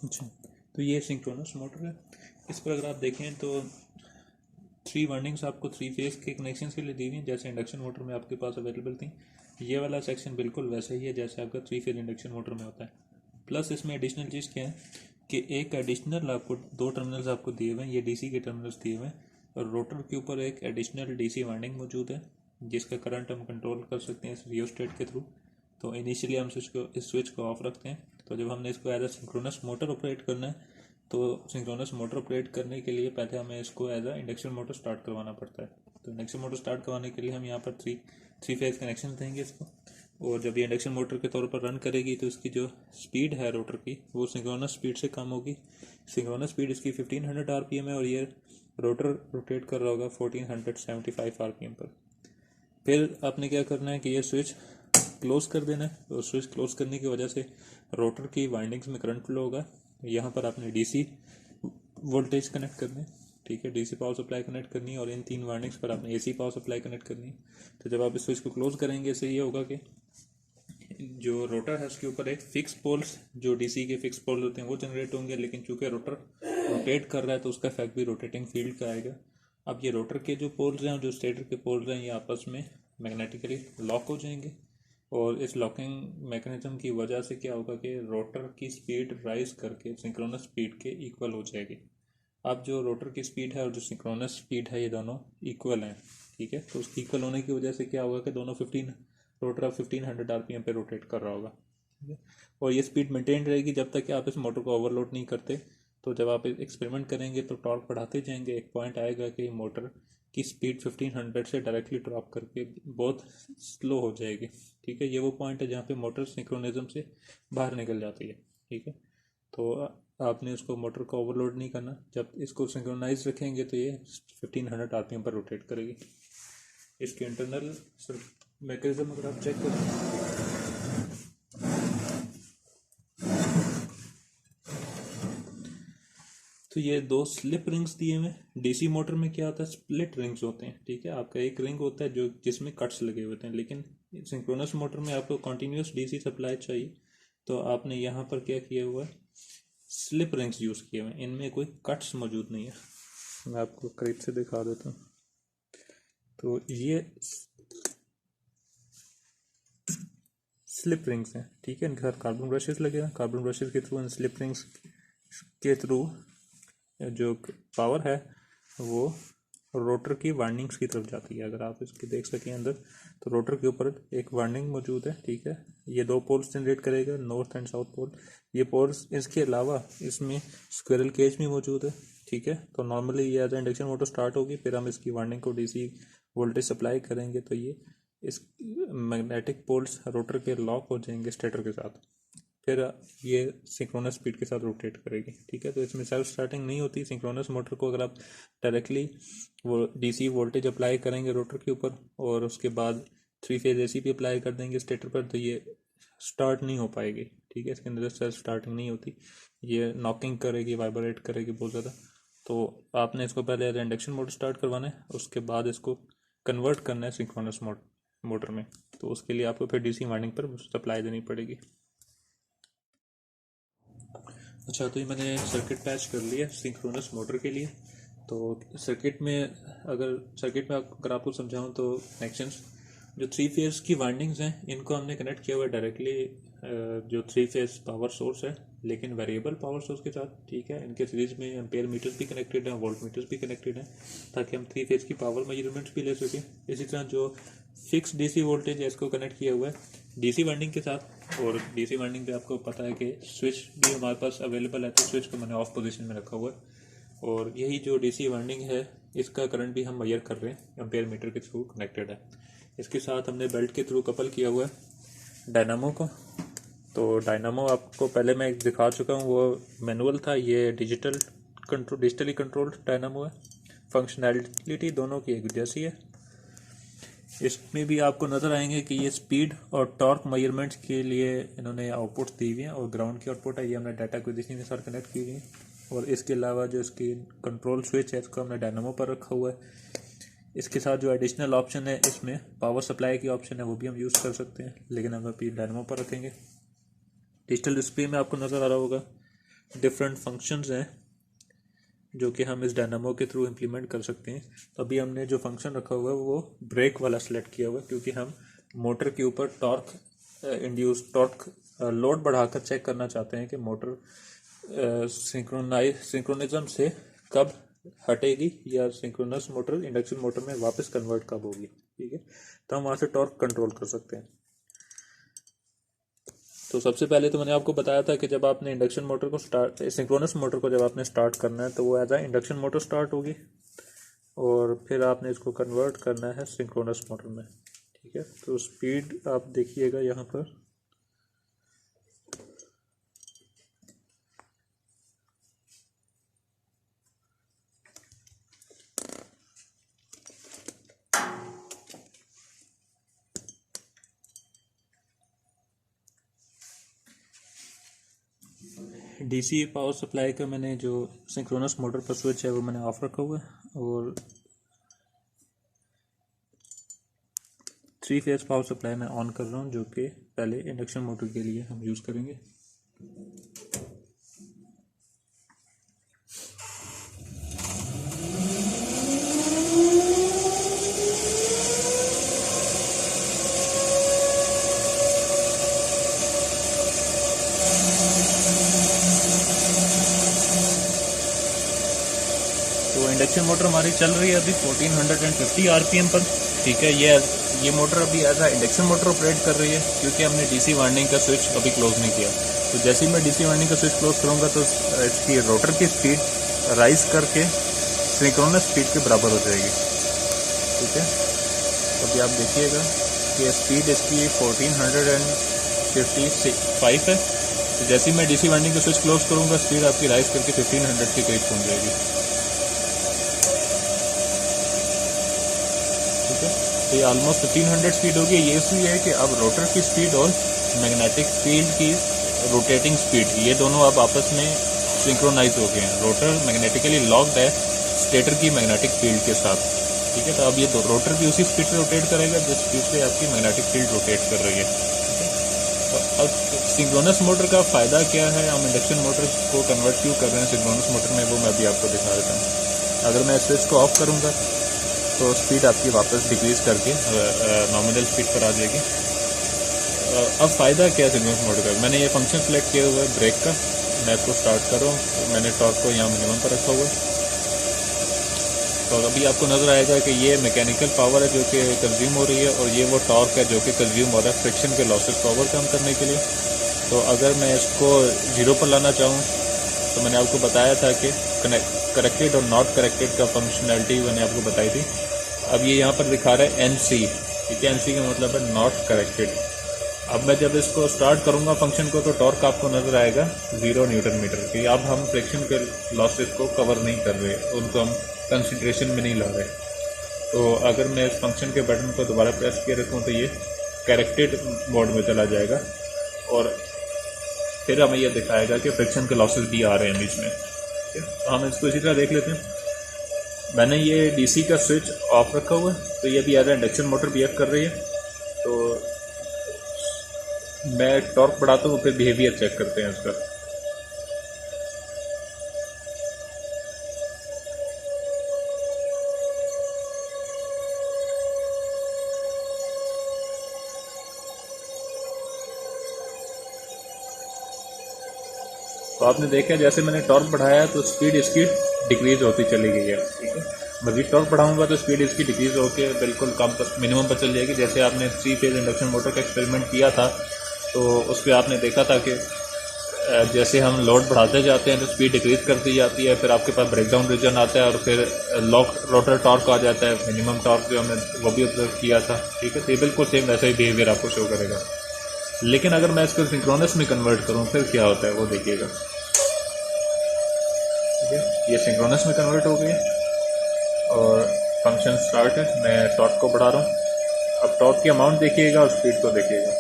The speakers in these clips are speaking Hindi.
अच्छा, तो ये सिंक्रोनस मोटर है। इस पर अगर आप देखें तो 3 वार्निंग्स आपको 3 फेज के कनेक्शन के लिए दी हुई हैं, जैसे इंडक्शन मोटर में आपके पास अवेलेबल थी। ये वाला सेक्शन बिल्कुल वैसा ही है जैसे आपका 3 फेज इंडक्शन मोटर में होता है। प्लस इसमें एडिशनल चीज़ क्या है कि एक एडिशनल आपको 2 टर्मिनल्स आपको दिए हुए हैं, ये डीसी के टर्मिनल्स दिए हुए हैं, और रोटर के ऊपर एक एडिशनल डीसी वार्निंग मौजूद है जिसका करंट हम कंट्रोल कर सकते हैं इस रियोस्टेट के थ्रू। तो इनिशियली हम इस स्विच को ऑफ रखते हैं। तो जब हमने इसको as a synchronous motor operate करना है, तो सिंक्रोनस मोटर ऑपरेट करने के लिए पहले हमें इसको as a induction motor start करवाना पड़ता है। तो इंडक्शन मोटर स्टार्ट करवाने के लिए हम यहाँ पर थ्री फेज कनेक्शन देंगे इसको। और जब ये इंडक्शन मोटर के तौर पर रन करेगी तो इसकी जो स्पीड है रोटर की वो सिंक्रोनस स्पीड से कम होगी। सिंक्रोनस स्पीड इसकी 1500 आरपीएम है और ये रोटर रोटेट कर रहा होगा 1475 आरपीएम पर। फिर आपने क्या करना है कि ये स्विच क्लोज कर देना है, और स्विच क्लोज करने की वजह से रोटर की वाइंडिंग्स में करंट फ्लो होगा। यहाँ पर आपने डीसी वोल्टेज कनेक्ट करना है, ठीक है, डीसी पावर सप्लाई कनेक्ट करनी है, और इन 3 वाइंडिंग्स पर आपने एसी पावर सप्लाई कनेक्ट करनी है। तो जब आप इस स्विच को क्लोज करेंगे इससे ये होगा कि जो रोटर है उसके ऊपर एक फिक्स पोल्स, जो डीसी के फिक्स पोल्स होते हैं वो जनरेट होंगे, लेकिन चूंकि रोटर रोटेट कर रहा है तो उसका इफेक्ट भी रोटेटिंग फील्ड का आएगा। अब ये रोटर के जो पोल्स हैं और जो स्टेटर के पोल्स हैं ये आपस में मैग्नेटिकली लॉक हो जाएंगे, और इस लॉकिंग मैकेनिज्म की वजह से क्या होगा कि रोटर की स्पीड राइज करके सिंक्रोनस स्पीड के इक्वल हो जाएगी। अब जो रोटर की स्पीड है और जो सिंक्रोनस स्पीड है ये दोनों इक्वल हैं, ठीक है। तो उसकी इक्वल होने की वजह से क्या होगा कि दोनों रोटर अब 1500 आरपीएम पे रोटेट कर रहा होगा, ठीक है। और ये स्पीड मेंटेन रहेगी जब तक कि आप इस मोटर को ओवरलोड नहीं करते। तो जब आप एक्सपेरिमेंट करेंगे तो टॉर्क बढ़ाते जाएंगे, एक पॉइंट आएगा कि मोटर की स्पीड 1500 से डायरेक्टली ड्रॉप करके बहुत स्लो हो जाएगी, ठीक है। ये वो पॉइंट है जहाँ पे मोटर सिंक्रोनिज्म से बाहर निकल जाती है, ठीक है। तो आपने उसको मोटर को ओवरलोड नहीं करना। जब इसको सिंक्रोनाइज रखेंगे तो ये 1500 आरपीएम पर रोटेट करेगी। इसके इंटरनल मैकेनिज्म अगर आप चेक करें तो ये 2 स्लिप रिंग्स दिए हुए हैं। डीसी मोटर में क्या होता है, स्प्लिट रिंग्स होते हैं, ठीक है। आपका एक रिंग होता है जो जिसमें कट्स लगे होते हैं, लेकिन सिंक्रोनस मोटर में आपको कंटिन्यूस डीसी सप्लाई चाहिए। तो आपने यहाँ पर क्या किया हुआ है, स्लिप रिंग्स यूज़ किए हुए हैं, इनमें कोई कट्स मौजूद नहीं है। मैं आपको करीब से दिखा देता हूँ। तो ये स्लिप रिंग्स हैं, ठीक है। इनके साथ कार्बन ब्रशेस लगे हैं। कार्बन ब्रशेस के थ्रू इन स्लिप रिंग्स के थ्रू जो पावर है वो रोटर की वाइंडिंग्स की तरफ जाती है। अगर आप इसके देख सकें अंदर, तो रोटर के ऊपर एक वाइंडिंग मौजूद है, ठीक है। ये 2 पोल्स जनरेट करेगा, नॉर्थ एंड साउथ पोल। ये पोल्स, इसके अलावा इसमें स्क्विरल केज भी मौजूद है, ठीक है। तो नॉर्मली ये एज इंडक्शन मोटर स्टार्ट होगी, फिर हम इसकी वाइंडिंग को डीसी वोल्टेज सप्लाई करेंगे तो ये इस मैग्नेटिक पोल्स रोटर के लॉक हो जाएंगे स्टेटर के साथ, फिर ये सिंक्रोनस स्पीड के साथ रोटेट करेगी, ठीक है। तो इसमें सेल्फ स्टार्टिंग नहीं होती। सिंक्रोनस मोटर को अगर आप डायरेक्टली वो डीसी वोल्टेज अप्लाई करेंगे रोटर के ऊपर और उसके बाद 3 फेज एसी भी अप्लाई कर देंगे स्टेटर पर, तो ये स्टार्ट नहीं हो पाएगी, ठीक है। इसके अंदर सेल्फ स्टार्टिंग नहीं होती, ये नॉकिंग करेगी, वाइब्रेट करेगी बहुत ज़्यादा। तो आपने इसको पहले इंडक्शन मोटर स्टार्ट करवाना है, उसके बाद इसको कन्वर्ट करना है सिंक्रोनस मोटर में। तो उसके लिए आपको फिर डीसी वाइंडिंग पर सप्लाई देनी पड़ेगी। अच्छा, तो ये मैंने सर्किट पैच कर लिया सिंक्रोनस मोटर के लिए। तो सर्किट में अगर आपको समझाऊं तो कनेक्शंस जो 3 फेज की वाइंडिंग्स हैं इनको हमने कनेक्ट किया हुआ है डायरेक्टली जो 3 फेज पावर सोर्स है, लेकिन वेरिएबल पावर सोर्स के साथ, ठीक है। इनके सीरीज में एम्पेयर मीटर्स भी कनेक्टेड हैं, वोल्ट मीटर्स भी कनेक्टेड हैं, ताकि हम 3 फेज की पावर मेजरमेंट्स भी ले सकें। इसी तरह जो फिक्स डीसी वोल्टेज है इसको कनेक्ट किया हुआ है डीसी वाइंडिंग के साथ। और डीसी वाइंडिंग पे आपको पता है कि स्विच भी हमारे पास अवेलेबल है, तो स्विच को मैंने ऑफ पोजीशन में रखा हुआ है। और यही जो डीसी वाइंडिंग है इसका करंट भी हम मेजर कर रहे हैं, एम्पेयर मीटर के थ्रू कनेक्टेड है। इसके साथ हमने बेल्ट के थ्रू कपल किया हुआ है डायनामो को। तो डायनामो आपको पहले मैं दिखा चुका हूँ, वो मैनुअल था, ये डिजिटली कंट्रोल्ड डायनामो है। फंक्शनैलिटी दोनों की एक जैसी है। इसमें भी आपको नज़र आएंगे कि ये स्पीड और टॉर्क मेजरमेंट्स के लिए इन्होंने आउटपुट दी हुई हैं, और ग्राउंड की आउटपुट है ये हमने डाटा एक्विजिशन के साथ कनेक्ट की हुई है। और इसके अलावा जो इसकी कंट्रोल स्विच है इसको हमने डायनामो पर रखा हुआ है। इसके साथ जो एडिशनल ऑप्शन है इसमें पावर सप्लाई की ऑप्शन है, वो भी हम यूज़ कर सकते हैं, लेकिन हम अभी डायनामो पर रखेंगे। डिजिटल डिस्प्ले में आपको नज़र आ रहा होगा डिफरेंट फंक्शंस हैं जो कि हम इस डायनामो के थ्रू इम्प्लीमेंट कर सकते हैं। तो अभी हमने जो फंक्शन रखा हुआ है वो ब्रेक वाला सेलेक्ट किया हुआ है, क्योंकि हम मोटर के ऊपर टॉर्क इंड्यूस टॉर्क लोड बढ़ाकर चेक करना चाहते हैं कि मोटर सिंक्रोनिज्म से कब हटेगी या सिंक्रोनस मोटर इंडक्शन मोटर में वापस कन्वर्ट कब होगी। ठीक है, तो हम वहाँ से टॉर्क कंट्रोल कर सकते हैं। तो सबसे पहले तो मैंने आपको बताया था कि जब आपने इंडक्शन मोटर को सिंक्रोनस मोटर को जब आपने स्टार्ट करना है तो वो एज आ इंडक्शन मोटर स्टार्ट होगी, और फिर आपने इसको कन्वर्ट करना है सिंक्रोनस मोटर में। ठीक है, तो स्पीड आप देखिएगा यहाँ पर, डीसी पावर सप्लाई का मैंने जो सिंक्रोनस मोटर पर स्विच है वो मैंने ऑफ रखा हुआ है, और 3 फेज पावर सप्लाई मैं ऑन कर रहा हूँ, जो कि पहले इंडक्शन मोटर के लिए हम यूज़ करेंगे। तो इंडक्शन मोटर हमारी चल रही है अभी 1450 आरपीएम पर। ठीक है, ये मोटर अभी एज आ इंडक्शन मोटर ऑपरेट कर रही है, क्योंकि हमने डीसी वाइंडिंग का स्विच अभी क्लोज नहीं किया। तो जैसे ही मैं डीसी वाइंडिंग का स्विच क्लोज करूंगा तो इसकी रोटर की स्पीड राइज करके सिंक्रोनस स्पीड के बराबर हो जाएगी। ठीक है, तो अभी आप देखिएगा कि स्पीड इसकी 1455 है। तो जैसे ही मैं डीसी वाइंडिंग का स्विच क्लोज करूंगा स्पीड आपकी राइज करके 1500 के करीब पहुंच जाएगी। तो ये ऑलमोस्ट 1500 स्पीड होगी। ये इसलिए है कि अब रोटर की स्पीड और मैग्नेटिक फील्ड की रोटेटिंग स्पीड ये दोनों अब आपस में सिंक्रोनाइज हो गए हैं। रोटर मैग्नेटिकली लॉक्ड है स्टेटर की मैग्नेटिक फील्ड के साथ। ठीक है, तो अब ये रोटर भी उसी स्पीड से रोटेट करेगा जिस स्पीड से आपकी मैग्नेटिक फील्ड रोटेट कर रही है। तो अब सिंक्रोनस मोटर का फ़ायदा क्या है, हम इंडक्शन मोटर को कन्वर्ट क्यों कर रहे हैं सिंक्रोनस मोटर में, वो मैं अभी आपको दिखा देता हूँ। अगर मैं स्विच को ऑफ करूँगा तो स्पीड आपकी वापस डिक्रीज करके नॉमिनल स्पीड पर आ जाएगी। अब फ़ायदा क्या है सिंक्रोनस मोटर का, मैंने ये फंक्शन सेलेक्ट किया हुआ है ब्रेक का। मैं इसको स्टार्ट कर रहा हूँ, तो मैंने टॉर्क को यहाँ मिनिमम पर रखा हुआ है। तो अभी आपको नजर आएगा कि ये मैकेनिकल पावर है जो कि कंज्यूम हो रही है, और ये वो टॉर्क है जो कि कंज्यूम हो रहा है फ्रिक्शन के लॉसेस को ओवरकम करने के लिए। तो अगर मैं इसको 0 पर लाना चाहूँ तो मैंने आपको बताया था कि करेक्टेड और नॉट करेक्टेड का फंक्शनैलिटी मैंने आपको बताई थी। अब ये यहाँ पर दिखा रहा है NC। ठीक है, NC का मतलब है नॉट करेक्टेड। अब मैं जब इसको स्टार्ट करूँगा फंक्शन को तो टॉर्क आपको नजर आएगा 0 न्यूटन मीटर की। अब हम फ्रिक्शन के लॉसेस को कवर नहीं कर रहे, उनको हम कंसिडरेशन में नहीं ला रहे। तो अगर मैं इस फंक्शन के बटन को दोबारा प्रेस किए रखूँ तो ये करेक्टेड मोड में चला जाएगा, और फिर हमें यह दिखाएगा कि फ्रिक्शन के लॉसेस भी आ रहे हैं बीच में। ठीक है, तो हम इसको इसी तरह देख लेते हैं। मैंने ये डीसी का स्विच ऑफ रखा हुआ है, तो ये भी एज इंडक्शन मोटर बिहेव कर रही है। तो मैं टॉर्क बढ़ाता हूँ, फिर बिहेवियर चेक करते हैं उसका। तो आपने देखा जैसे मैंने टॉर्क बढ़ाया तो स्पीड इसकी डिक्रीज होती चली गई है। ठीक है, मजीद टॉर्क बढ़ाऊंगा तो स्पीड इसकी डिक्रीज होकर बिल्कुल कम पर मिनिमम पर चल जाएगी। जैसे आपने 3 फेज इंडक्शन मोटर का एक्सपेरिमेंट किया था तो उस पर आपने देखा था कि जैसे हम लोड बढ़ाते जाते हैं तो स्पीड डिक्रीज करती जाती है, फिर आपके पास ब्रेकडाउन रीजन आता है और फिर रोटर टॉर्क आ जाता है, मिनिमम टॉर्क जो हमने वो भी ऑब्जर्व किया था। ठीक है, तो ये बिल्कुल सेम वैसा ही बिहेवियर आपको शो करेगा। लेकिन अगर मैं इसको सिंक्रोनस में कन्वर्ट करूँ फिर क्या होता है वो देखिएगा। ठीक है, ये सिंक्रोनस में कन्वर्ट हो गई है और फंक्शन स्टार्ट है। मैं टॉर्क को बढ़ा रहा हूँ। अब टॉर्क की अमाउंट देखिएगा और स्पीड को देखिएगा।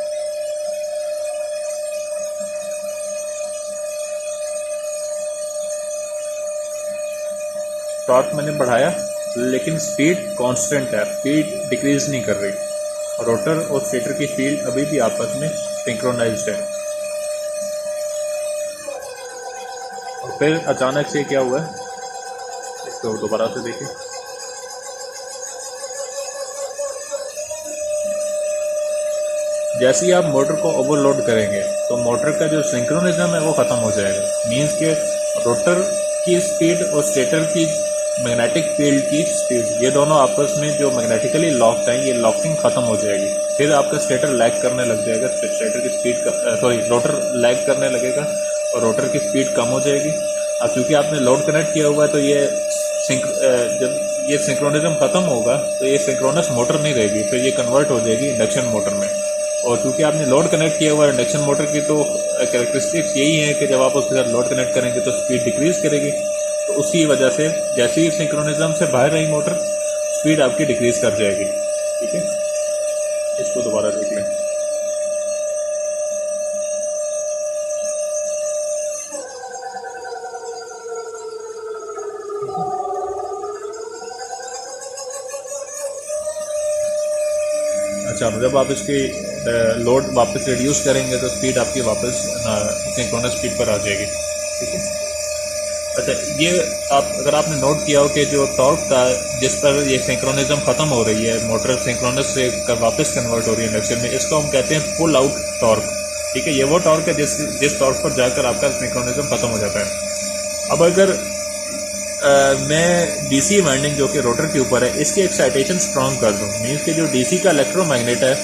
टॉर्क मैंने बढ़ाया लेकिन स्पीड कांस्टेंट है, स्पीड डिक्रीज नहीं कर रही। रोटर और स्टेटर की फील्ड अभी भी आपस में सिंक्रोनाइज्ड है। और फिर अचानक से क्या हुआ है, इसको दोबारा से देखें। जैसे ही आप मोटर को ओवरलोड करेंगे तो मोटर का जो सिंक्रोनिज्म है वो ख़त्म हो जाएगा। मींस के रोटर की स्पीड और स्टेटर की मैग्नेटिक फील्ड की स्पीड, ये दोनों आपस में जो मैग्नेटिकली लॉक्ड हैं, ये लॉकिंग ख़त्म हो जाएगी। फिर आपका स्टेटर लैग करने लग जाएगा, स्टेटर की स्पीड रोटर लैग करने लगेगा और रोटर की स्पीड कम हो जाएगी। अब क्योंकि आपने लोड कनेक्ट किया हुआ है तो ये जब ये सिंक्रोनिज्म ख़त्म होगा तो ये सिंक्रोनस मोटर नहीं रहेगी, फिर ये कन्वर्ट हो जाएगी इंडक्शन मोटर में। और क्योंकि आपने लोड कनेक्ट किया हुआ है इंडक्शन मोटर की, तो कैरेक्टरिस्टिक्स यही है कि जब आप उसके साथ लोड कनेक्ट करेंगे तो स्पीड डिक्रीज करेगी। तो उसी वजह से जैसे ही सिंक्रोनिज्म से बाहर रही मोटर, स्पीड आपकी डिक्रीज कर जाएगी। ठीक है, इसको दोबारा देख लें। अच्छा, जब आप इसकी लोड वापस रिड्यूस करेंगे तो स्पीड आपकी वापस सिंक्रोनस स्पीड पर आ जाएगी। ठीक है। अच्छा, ये अगर आपने नोट किया हो कि जो टॉर्क था जिस पर ये सिंक्रोनिज्म ख़त्म हो रही है, मोटर सिंक्रोनस से वापस कन्वर्ट हो रही है इंडक्शन में, इसको हम कहते हैं पुल आउट टॉर्क। ठीक है, ये वो टॉर्क है जिस टॉर्क पर जाकर आपका सिंक्रोनिज्म ख़त्म हो जाता है। अब अगर मैं डीसी वाइंडिंग जो कि रोटर के ऊपर है, इसकी एक्साइटेशन स्ट्रांग कर दूं, मीन्स कि जो डीसी का इलेक्ट्रोमैग्नेट है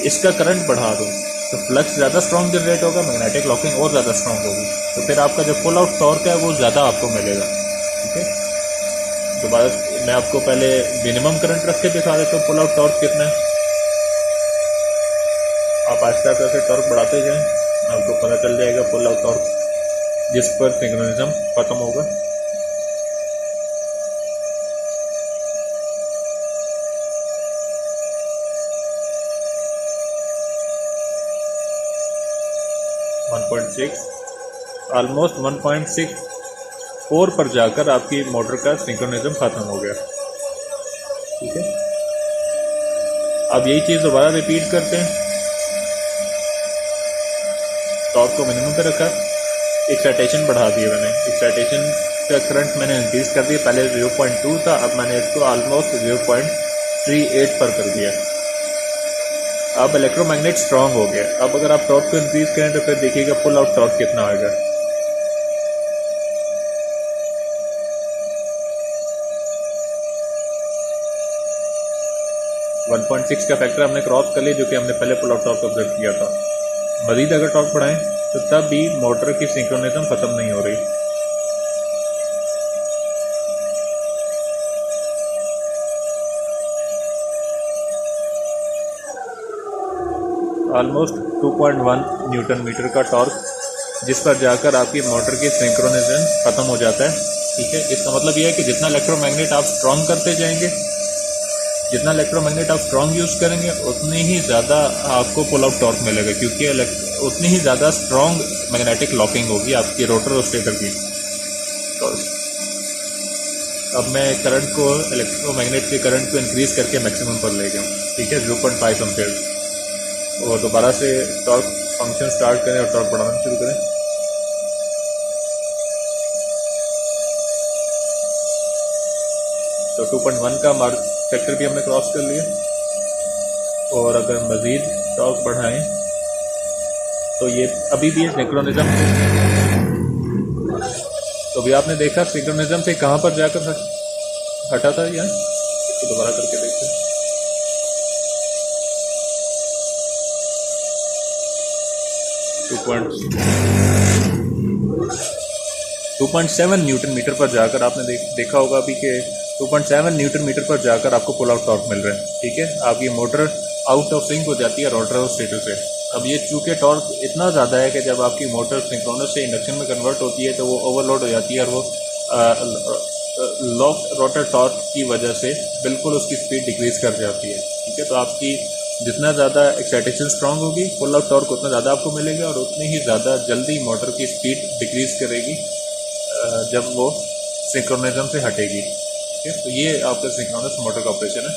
इसका करंट बढ़ा दूं, तो फ्लक्स ज़्यादा स्ट्रांग जनरेट होगा, मैग्नेटिक लॉकिंग और ज़्यादा स्ट्रांग होगी, तो फिर आपका जो पुल आउट टॉर्क है वो ज़्यादा आपको मिलेगा। ठीक है, दोबारा मैं आपको पहले मिनिमम करंट रख के दिखा देता हूँ पुल आउट टॉर्क कितना है। आप आहिस्ता आहिस्ता से टॉर्क बढ़ाते जाएं, आपको पता चल जाएगा पुल आउट टॉर्क जिस पर सिंक्रोनिज्म खत्म होगा। ऑलमोस्ट 1.64 पर जाकर आपकी मोटर का सिंक्रोनिज्म खत्म हो गया। ठीक है, अब यही चीज़ दोबारा रिपीट करते हैं। टॉर्क को मिनिमम पे रखा, एक्साइटेशन बढ़ा दिया मैंने, एक्साइटेशन का करंट मैंने इंक्रीज कर दिया, पहले 0.2 था, अब मैंने इसको ऑलमोस्ट 0.38 पर कर दिया। अब इलेक्ट्रोमैग्नेट स्ट्रांग हो गया। अब अगर आप टॉर्क को इंक्रीज करें तो फिर देखिएगा पुल आउट टॉर्क कितना आएगा। वन 1.6 का फैक्टर हमने क्रॉस कर लिया, जो कि हमने पहले पुल आउट टॉर्क ऑब्जर्व किया था। मजीद अगर टॉर्क बढ़ाएं तो तब भी मोटर की सिंक्रोनिज्म खत्म नहीं हो रही। ऑलमोस्ट 2.1 न्यूटन मीटर का टॉर्क जिस पर जाकर आपकी मोटर की सिंक्रोनिज्म खत्म हो जाता है। ठीक है, इसका मतलब यह है कि जितना इलेक्ट्रोमैग्नेट आप स्ट्रांग करते जाएंगे, जितना इलेक्ट्रोमैग्नेट आप स्ट्रांग यूज़ करेंगे, उतनी ही ज़्यादा आपको पुल आउट टॉर्क मिलेगा, क्योंकि उतनी ही ज़्यादा स्ट्रांग मैग्नेटिक लॉकिंग होगी आपकी रोटर और स्टेटर की। तो अब मैं करंट को, इलेक्ट्रोमैग्नेट के करंट को इंक्रीज करके मैक्सिमम पर ले गया। ठीक है, 0.5 एम्पीयर। और दोबारा से टॉर्क फंक्शन स्टार्ट करें और टॉर्क बढ़ाना शुरू करें। तो 2.1 का मार्क फैक्टर भी हमने क्रॉस कर लिया। और अगर मज़ीद टॉर्क बढ़ाएं तो ये अभी भी सिंक्रोनिज्म, तो भी आपने देखा सिंक्रोनिज्म से कहाँ पर जाकर हटा था। यहाँ इसको दोबारा करके देखते हैं। 2.7 न्यूटन मीटर पर जाकर आपने देखा होगा अभी कि 2.7 न्यूटन मीटर पर जाकर आपको पुल आउट टॉर्क मिल रहा है। ठीक है, आपकी मोटर आउट ऑफ सिंक हो जाती है रोटर और स्टेटर से। अब ये चूँकि टॉर्क इतना ज़्यादा है कि जब आपकी मोटर सिंक्रोनस से इंडक्शन में कन्वर्ट होती है तो वो ओवरलोड हो जाती है, और वो लॉक रोटर टॉर्क की वजह से बिल्कुल उसकी स्पीड डिक्रीज कर जाती है। ठीक है, तो आपकी जितना ज़्यादा एक्साइटेशन स्ट्रांग होगी, पुल आउट टॉर्क उतना ज़्यादा आपको मिलेगा, और उतनी ही ज़्यादा जल्दी मोटर की स्पीड डिक्रीज करेगी जब वो सिंक्रोनिज्म से हटेगी। ठीक है, तो ये आपका सिंक्रोनस मोटर का ऑपरेशन है।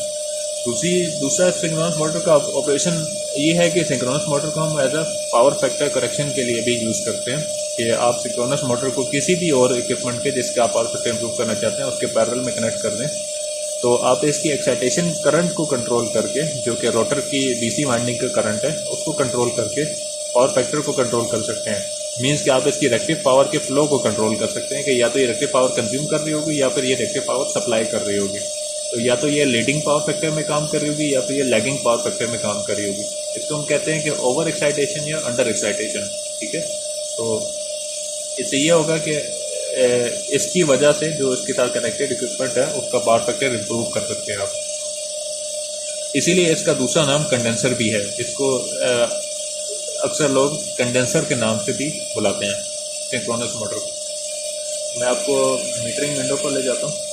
दूसरा सिंक्रोनस मोटर का ऑपरेशन ये है कि सिंक्रोनस मोटर को हम as a power factor correction के लिए भी यूज़ करते हैं कि आप सिंक्रोनस मोटर को किसी भी और इक्विपमेंट के जिसका आप पावर फैक्टर इंप्रूव करना चाहते हैं उसके पैरेलल में कनेक्ट कर दें, तो आप इसकी एक्साइटेशन करंट को कंट्रोल करके, जो कि रोटर की डीसी वाइंडिंग का करंट है, उसको कंट्रोल करके पावर फैक्टर को कंट्रोल कर सकते हैं। मींस कि आप इसकी रेक्टिव पावर के फ्लो को कंट्रोल कर सकते हैं कि या तो ये रेक्टिव पावर कंज्यूम कर रही होगी या फिर ये रेक्टिव पावर सप्लाई कर रही होगी। तो या तो ये लीडिंग पावर फैक्टर में काम कर रही होगी या फिर ये लैगिंग पावर फैक्टर में काम कर रही होगी। इसको हम कहते हैं कि ओवर एक्साइटेशन या अंडर एक्साइटेशन। ठीक है, तो इससे ये होगा कि इसकी वजह से जो इसके साथ कनेक्टेड इक्विपमेंट है उसका पावर फैक्टर इंप्रूव कर सकते हैं आप। इसीलिए इसका दूसरा नाम कंडेंसर भी है। इसको अक्सर लोग कंडेंसर के नाम से भी बुलाते हैं सिंक्रोनस मोटर को। मैं आपको मीटरिंग विंडो पर ले जाता हूँ।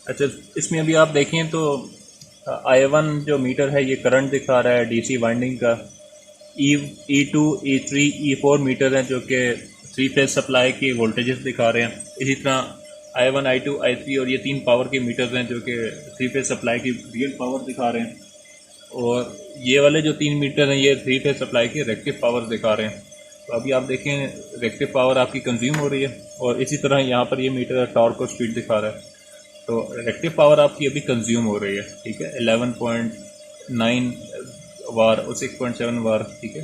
अच्छा, इसमें अभी आप देखें तो I1 जो मीटर है ये करंट दिखा रहा है डीसी वाइंडिंग का। E2, E3, E4 मीटर हैं जो कि 3 फेज सप्लाई की वोल्टेजेस दिखा रहे हैं। इसी तरह I1, I2, I3 और ये 3 पावर के मीटर्स हैं जो कि 3 फेज सप्लाई की रियल पावर दिखा रहे हैं। और ये वाले जो 3 मीटर हैं ये 3 फेज सप्लाई की रेक्टिव पावर दिखा रहे हैं। तो अभी आप देखें रेक्टिव पावर आपकी कंज्यूम हो रही है और इसी तरह यहाँ पर ये मीटर टॉर्क और स्पीड दिखा रहा है। तो रेक्टिव पावर आपकी अभी कंज्यूम हो रही है। ठीक है, 11.9 वार और 6.7 वार। ठीक है,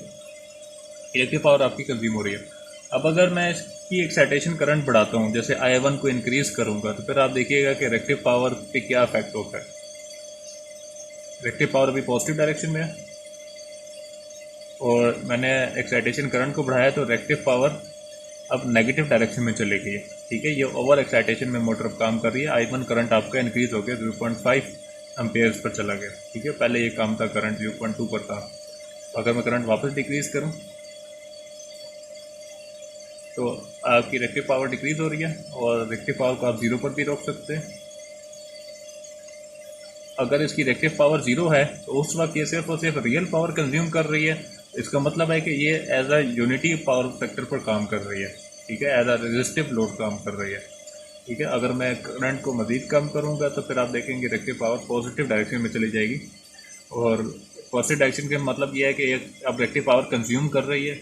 रेक्टिव पावर आपकी कंज्यूम हो रही है। अब अगर मैं इसकी एक्साइटेशन करंट बढ़ाता हूँ, जैसे I1 को इंक्रीज करूँगा, तो फिर आप देखिएगा कि रेक्टिव पावर पे क्या इफेक्ट होता है। रेक्टिव पावर अभी पॉजिटिव डायरेक्शन में है और मैंने एक्साइटेशन करंट को बढ़ाया तो रेक्टिव पावर अब नेगेटिव डायरेक्शन में चले गई है। ठीक है, ये ओवर एक्साइटेशन में मोटर अब काम कर रही है। I1 करंट आपका इंक्रीज हो गया 0.5 एम्पेयर्स पर चला गया। ठीक है, पहले ये काम था करंट 0.2 पर था। तो अगर मैं करंट वापस डिक्रीज करूं तो आपकी रेक्टिव पावर डिक्रीज हो रही है और रेक्टिव पावर को आप 0 पर भी रोक सकते हैं। अगर इसकी रेक्टिव पावर 0 है तो उस वक्त ये सिर्फ और सिर्फ रियल पावर कंज्यूम कर रही है। इसका मतलब है कि ये as a unity power factor पर काम कर रही है। ठीक है, एज अ रेजिस्टिव लोड काम कर रही है। ठीक है, अगर मैं करंट को मज़ीद कम करूंगा तो फिर आप देखेंगे रेक्टिव पावर पॉजिटिव डायरेक्शन में चली जाएगी। और पॉजिटिव डायरेक्शन का मतलब ये है कि अब रेक्टिव पावर कंज्यूम कर रही है,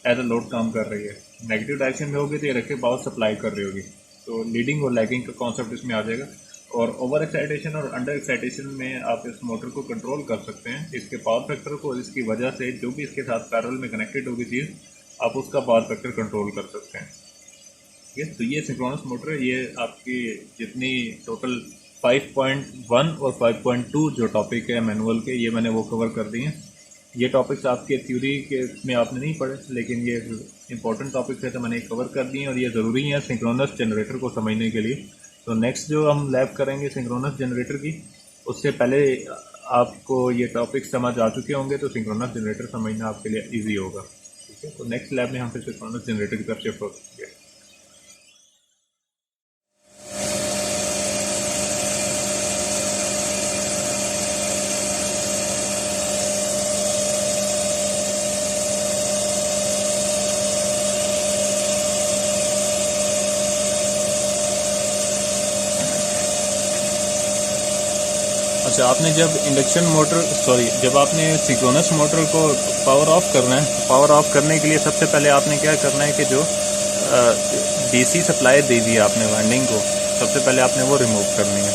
एज अ लोड काम कर रही है। नेगेटिव डायरेक्शन में होगी तो ये रेक्टिव पावर सप्लाई कर रही होगी। तो लीडिंग और लैगिंग का कॉन्सेप्ट इसमें आ जाएगा। और ओवर एक्साइटेशन और अंडर एक्साइटेशन में आप इस मोटर को कंट्रोल कर सकते हैं, इसके पावर फैक्टर को। इसकी वजह से जो भी इसके साथ पैरेलल में कनेक्टेड होगी चीज़, आप उसका पावर फैक्टर कंट्रोल कर सकते हैं। ठीक है, तो ये सिंक्रोनस मोटर है। ये आपकी जितनी टोटल 5.1 और 5.2 जो टॉपिक है मैनुअल के, ये मैंने वो कवर कर दिए हैं। ये टॉपिक्स आपके थ्योरी के में आपने नहीं पढ़े, लेकिन ये इंपॉर्टेंट टॉपिक्स है तो मैंने कवर कर दिए और ये ज़रूरी है सिंक्रोनस जनरेटर को समझने के लिए। तो नेक्स्ट जो हम लैब करेंगे सिंक्रोनस जनरेटर की, उससे पहले आपको ये टॉपिक समझ आ चुके होंगे तो सिंक्रोनस जनरेटर समझना आपके लिए इजी होगा। ठीक है, तो नेक्स्ट लैब में हम फिर सिंक्रोनस जनरेटर की तरफ शिफ्ट होंगे। अच्छा, आपने जब इंडक्शन मोटर जब आपने सिंक्रोनस मोटर को पावर ऑफ करना है, पावर ऑफ करने के लिए सबसे पहले आपने क्या करना है कि जो डीसी सप्लाई दे दी आपने वाइंडिंग को, सबसे पहले आपने वो रिमूव करनी है।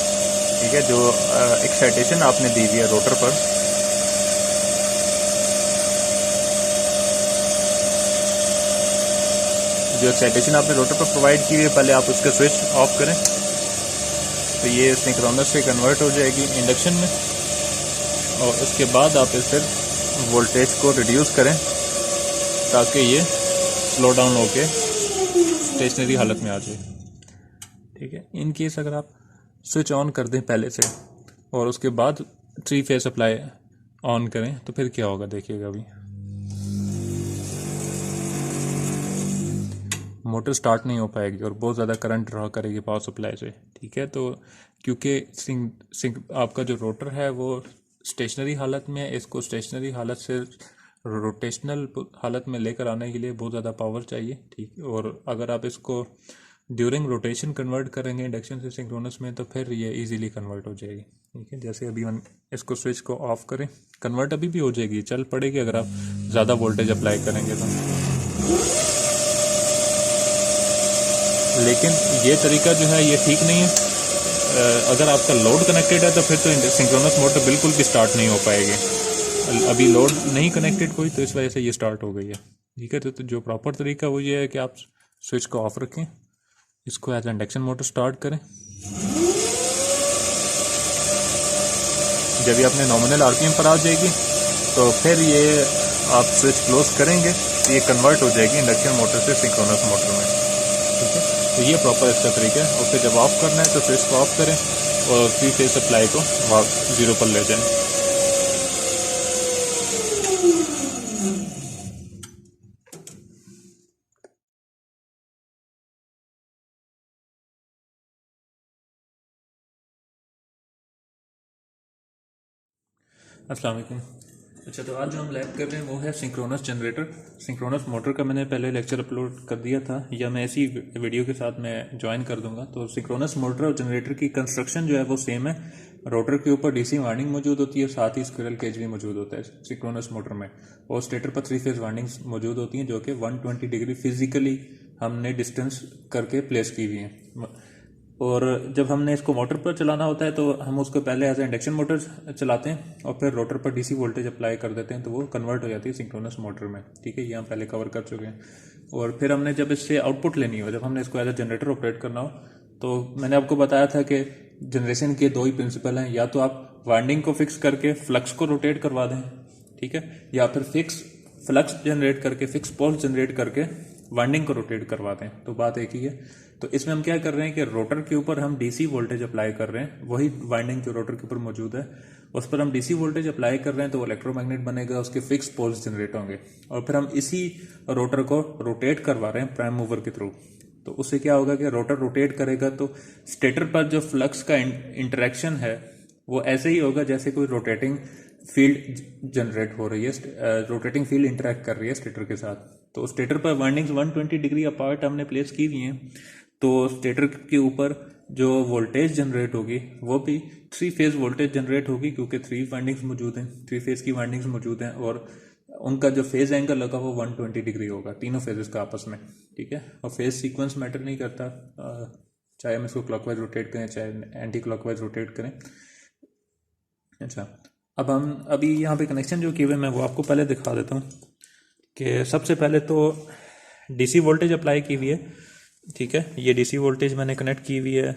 ठीक है, जो एक्साइटेशन आपने दी हुई है रोटर पर, जो एक्साइटेशन आपने रोटर पर प्रोवाइड की हुई है, पहले आप उसका स्विच ऑफ करें तो ये सिंक्रोनस से कन्वर्ट हो जाएगी इंडक्शन में। और उसके बाद आप फिर वोल्टेज को रिड्यूस करें ताकि ये स्लो डाउन होके स्टेशनरी हालत में आ जाए। ठीक है, इन केस अगर आप स्विच ऑन कर दें पहले से और उसके बाद 3 फेज सप्लाई ऑन करें तो फिर क्या होगा देखिएगा। अभी मोटर स्टार्ट नहीं हो पाएगी और बहुत ज़्यादा करंट ड्रॉ करेगी पावर सप्लाई से। ठीक है, तो क्योंकि आपका जो रोटर है वो स्टेशनरी हालत में है, इसको स्टेशनरी हालत से रोटेशनल हालत में लेकर आने के लिए बहुत ज़्यादा पावर चाहिए। ठीक है, और अगर आप इसको ड्यूरिंग रोटेशन कन्वर्ट करेंगे इंडक्शन से सिंक्रोनस में तो फिर ये इजीली कन्वर्ट हो जाएगी। ठीक है, जैसे अभी हम इसको स्विच को ऑफ करें, कन्वर्ट अभी भी हो जाएगी, चल पड़ेगी अगर आप ज़्यादा वोल्टेज अप्लाई करेंगे तो। लेकिन ये तरीका जो है ये ठीक नहीं है। अगर आपका लोड कनेक्टेड है तो फिर तो सिंक्रोनस मोटर बिल्कुल भी स्टार्ट नहीं हो पाएगी। अभी लोड नहीं कनेक्टेड कोई, तो इस वजह से ये स्टार्ट हो गई है। ठीक है, तो जो प्रॉपर तरीका वो ये है कि आप स्विच को ऑफ रखें, इसको एज इंडक्शन मोटर स्टार्ट करें। जब ये अपने नॉमिनल आरपीएम पर आ जाएगी तो फिर ये आप स्विच क्लोज करेंगे तो ये कन्वर्ट हो जाएगी इंडक्शन मोटर से सिंक्रोनस मोटर में। ठीक है, तो ये प्रॉपर इसका तरीका है। और फिर जब ऑफ करना है तो स्विच को ऑफ करें और 3 फेज सप्लाई को 0 पर ले जाएं। अस्सलाम वालेकुम। अच्छा, तो आज जो हम लैब कर रहे हैं वो है सिंक्रोनस जनरेटर। सिंक्रोनस मोटर का मैंने पहले लेक्चर अपलोड कर दिया था, या मैं इसी वीडियो के साथ मैं ज्वाइन कर दूंगा। तो सिंक्रोनस मोटर और जनरेटर की कंस्ट्रक्शन जो है वो सेम है। रोटर के ऊपर डीसी वाइंडिंग मौजूद होती है, साथ ही स्क्विरल केज भी मौजूद होता है सिंक्रोनस मोटर में। और स्टेटर पर 3 फेज वाइंडिंग्स मौजूद होती हैं जो कि 120 डिग्री फिजिकली हमने डिस्टेंस करके प्लेस की हुई हैं। और जब हमने इसको मोटर पर चलाना होता है तो हम उसको पहले एज ए इंडक्शन मोटर चलाते हैं और फिर रोटर पर डीसी वोल्टेज अप्लाई कर देते हैं तो वो कन्वर्ट हो जाती है सिंक्रोनस मोटर में। ठीक है, ये हम पहले कवर कर चुके हैं। और फिर हमने जब इससे आउटपुट लेनी हो, जब हमने इसको एज ए जनरेटर ऑपरेट करना हो, तो मैंने आपको बताया था कि जनरेशन के 2 ही प्रिंसिपल हैं। या तो आप वाइंडिंग को फिक्स करके फ्लक्स को रोटेट करवा दें, ठीक है, या फिर फिक्स फ्लक्स जनरेट करके, फिक्स पोल्स जनरेट करके वाइंडिंग को रोटेट करवाते हैं। तो बात एक ही है। तो इसमें हम क्या कर रहे हैं कि रोटर के ऊपर हम डीसी वोल्टेज अप्लाई कर रहे हैं, वही वाइंडिंग जो रोटर के ऊपर मौजूद है उस पर हम डीसी वोल्टेज अप्लाई कर रहे हैं, तो वो इलेक्ट्रोमैग्नेट बनेगा, उसके फिक्स पोल्स जनरेट होंगे। और फिर हम इसी रोटर को रोटेट करवा रहे हैं प्राइम मूवर के थ्रू। तो उससे क्या होगा कि रोटर रोटेट करेगा तो स्टेटर पर जो फ्लक्स का इंटरेक्शन है वो ऐसे ही होगा जैसे कोई रोटेटिंग फील्ड जनरेट हो रही है, रोटेटिंग फील्ड इंटरेक्ट कर रही है स्टेटर के साथ। तो स्टेटर पर वाइंडिंग्स 120 डिग्री अपार्ट हमने प्लेस की हुई हैं, तो स्टेटर के ऊपर जो वोल्टेज जनरेट होगी वो भी 3 फेज वोल्टेज जनरेट होगी, क्योंकि 3 वाइंडिंग्स मौजूद हैं, 3 फेज की वाइंडिंग्स मौजूद हैं और उनका जो फेज एंगल लगा वो 120 डिग्री होगा तीनों फेजेस का आपस में। ठीक है, और फेज सीक्वेंस मैटर नहीं करता, चाहे हम इसको क्लॉकवाइज रोटेट करें चाहे एंटी क्लॉकवाइज रोटेट करें। अच्छा, अब हम अभी यहाँ पे कनेक्शन जो किए हुए मैं वो आपको पहले दिखा देता हूँ कि सबसे पहले तो डीसी वोल्टेज अप्लाई की हुई है। ठीक है, ये डीसी वोल्टेज मैंने कनेक्ट की हुई है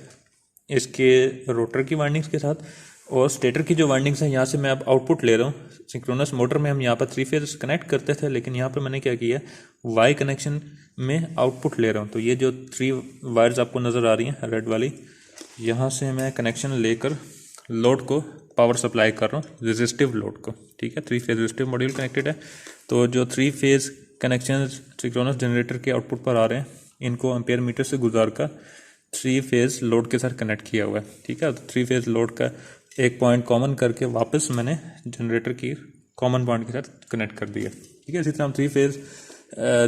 इसके रोटर की वाइंडिंग्स के साथ, और स्टेटर की जो वाइंडिंग्स हैं यहाँ से मैं अब आउटपुट ले रहा हूँ। सिंक्रोनस मोटर में हम यहाँ पर 3 फेज कनेक्ट करते थे, लेकिन यहाँ पर मैंने क्या किया, वाई कनेक्शन में आउटपुट ले रहा हूँ। तो ये जो 3 वायर्स आपको नज़र आ रही हैं रेड वाली, यहाँ से मैं कनेक्शन लेकर लोड को पावर सप्लाई कर रहा हूँ, रेजिस्टिव लोड को। ठीक है, 3 फेज रेजिस्टिव मॉड्यूल कनेक्टेड है। तो जो 3 फेज कनेक्शन सिंक्रोनस जनरेटर के आउटपुट पर आ रहे हैं, इनको एम्पेयर मीटर से गुजार कर 3 फेज लोड के साथ कनेक्ट किया हुआ है। ठीक है, तो 3 फेज लोड का एक पॉइंट कॉमन करके वापस मैंने जनरेटर की कॉमन पॉइंट के साथ कनेक्ट कर दिया। ठीक है, इसी तरह हम 3 फेज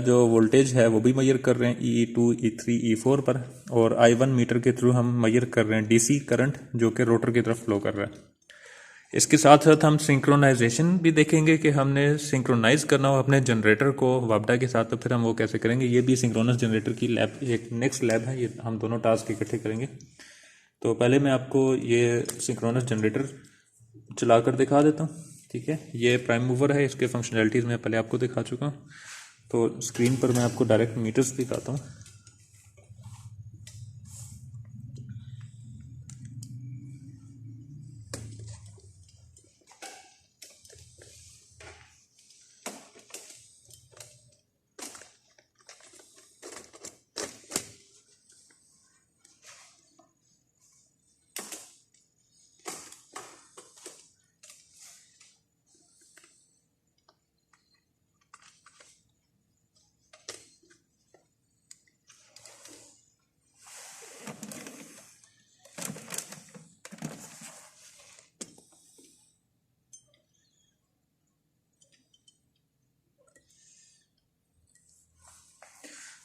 जो वोल्टेज है वो भी मेजर कर रहे हैं E2, E3, E4 पर, और I1 मीटर के थ्रू हम मेजर कर रहे हैं डीसी करंट जो कि रोटर की तरफ फ्लो कर रहा है। इसके साथ साथ हम सिंक्रोनाइजेशन भी देखेंगे कि हमने सिंक्रोनाइज करना हो अपने जनरेटर को वापडा के साथ, तो फिर हम वो कैसे करेंगे। ये भी सिंक्रोनस जनरेटर की लैब एक नेक्स्ट लैब है, ये हम दोनों टास्क इकट्ठे करेंगे। तो पहले मैं आपको ये सिंक्रोनस जनरेटर चला कर दिखा देता हूँ। ठीक है, ये प्राइम मूवर है, इसके फंक्शनैलिटीज़ मैं पहले आपको दिखा चुका हूँ। तो स्क्रीन पर मैं आपको डायरेक्ट मीटर्स दिखाता हूँ।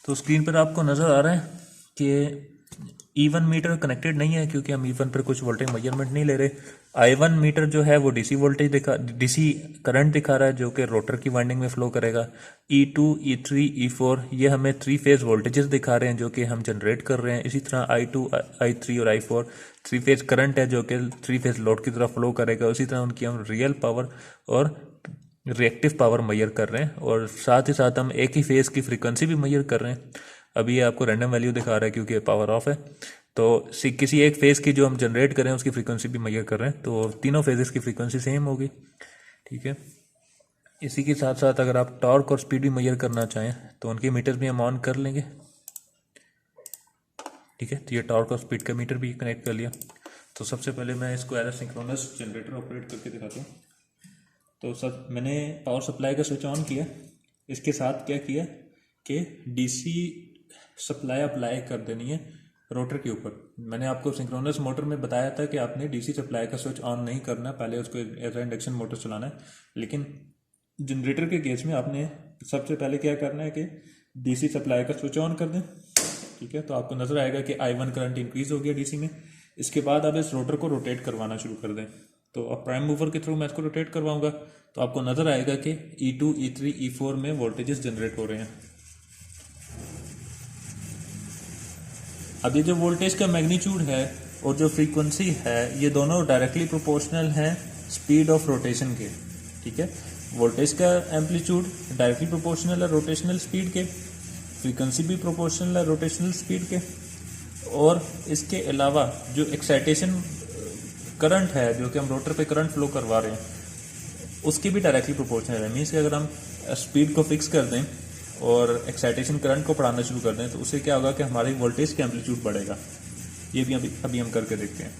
तो स्क्रीन पर आपको नज़र आ रहा है कि E1 मीटर कनेक्टेड नहीं है क्योंकि हम E1 पर कुछ वोल्टेज मेजरमेंट नहीं ले रहे। I1 मीटर जो है वो डीसी वोल्टेज डीसी करंट दिखा रहा है जो कि रोटर की वाइंडिंग में फ्लो करेगा। E2, E3, E4 ये हमें 3 फेज वोल्टेजेस दिखा रहे हैं जो कि हम जनरेट कर रहे हैं। इसी तरह I2, I3 और I4 3 फेज करंट है जो कि 3 फेज लोड की तरफ फ्लो करेगा। उसी तरह उनकी हम रियल पावर और रिएक्टिव पावर मेजर कर रहे हैं और साथ ही साथ हम एक ही फेज़ की फ्रीक्वेंसी भी मेजर कर रहे हैं। अभी ये आपको रैंडम वैल्यू दिखा रहा है क्योंकि पावर ऑफ है, तो किसी एक फेज़ की जो हम जनरेट कर रहे हैं उसकी फ्रीक्वेंसी भी मेजर कर रहे हैं, तो तीनों फेजेस की फ्रीक्वेंसी सेम होगी। ठीक है, इसी के साथ साथ अगर आप टॉर्क और स्पीड भी मेजर करना चाहें तो उनके मीटर भी हम ऑन कर लेंगे। ठीक है, तो ये टॉर्क और स्पीड का मीटर भी कनेक्ट कर लिया। तो सबसे पहले मैं इसको एज सिंक्रोनस जनरेटर ऑपरेट करके दिखाता हूँ। तो सब मैंने पावर सप्लाई का स्विच ऑन किया, इसके साथ क्या किया कि डीसी सप्लाई अप्लाई कर देनी है रोटर के ऊपर। मैंने आपको सिंक्रोनस मोटर में बताया था कि आपने डीसी सप्लाई का स्विच ऑन नहीं करना, पहले उसको एज इंडक्शन मोटर चलाना है। लेकिन जनरेटर के केस में आपने सबसे पहले क्या करना है कि डीसी सप्लाई का स्विच ऑन कर दें। ठीक है, तो आपको नज़र आएगा कि I1 करंट इंक्रीज हो गया डीसी में। इसके बाद आप इस रोटर को रोटेट करवाना शुरू कर दें। तो अब प्राइम मूवर के थ्रू मैं इसको रोटेट करवाऊंगा तो आपको नज़र आएगा कि E2, E3, E4 में वोल्टेजेस जनरेट हो रहे हैं। अब ये जो वोल्टेज का मैग्नीट्यूड है और जो फ्रीक्वेंसी है ये दोनों डायरेक्टली प्रोपोर्शनल हैं स्पीड ऑफ रोटेशन के। ठीक है, वोल्टेज का एम्पलीट्यूड डायरेक्टली प्रोपोर्शनल है रोटेशनल स्पीड के, फ्रीक्वेंसी भी प्रोपोर्शनल है रोटेशनल स्पीड के, और इसके अलावा जो एक्साइटेशन करंट है जो कि हम रोटर पे करंट फ्लो करवा रहे हैं उसकी भी डायरेक्टली प्रोपोर्शनल है। मीन्स कि अगर हम स्पीड को फिक्स कर दें और एक्साइटेशन करंट को बढ़ाना शुरू कर दें तो उससे क्या होगा कि हमारी वोल्टेज का एम्पलीट्यूड बढ़ेगा। ये भी अभी हम करके देखते हैं।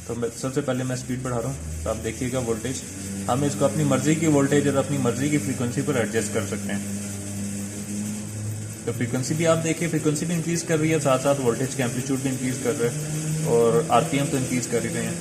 तो सबसे पहले मैं स्पीड बढ़ा रहा हूँ, तो आप देखिएगा वोल्टेज हम इसको अपनी मर्जी की वोल्टेज और अपनी मर्जी की फ्रीक्वेंसी पर एडजस्ट कर सकते हैं। तो फ्रीक्वेंसी भी आप देखिए, फ्रीक्वेंसी भी इंक्रीज कर रही है, साथ साथ वोल्टेज का एम्पलीट्यूड भी इंक्रीज कर रहा है और आरपीएम तो इंक्रीज कर ही रहे हैं।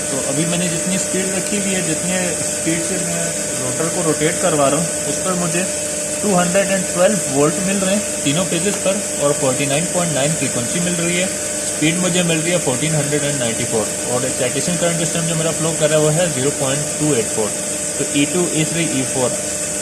तो अभी मैंने जितनी स्पीड रखी हुई है, जितने स्पीड से मैं रोटर को रोटेट करवा रहा हूँ उस पर मुझे 212 वोल्ट मिल रहे हैं तीनों फेजेस पर और 49.9 फ्रीक्वेंसी मिल रही है। स्पीड मुझे मिल रही है 1494 और एक्साइटेशन करंट इस टाइम जो मेरा फ्लो कर रहा है वो है 0.284। तो E2, E3, E4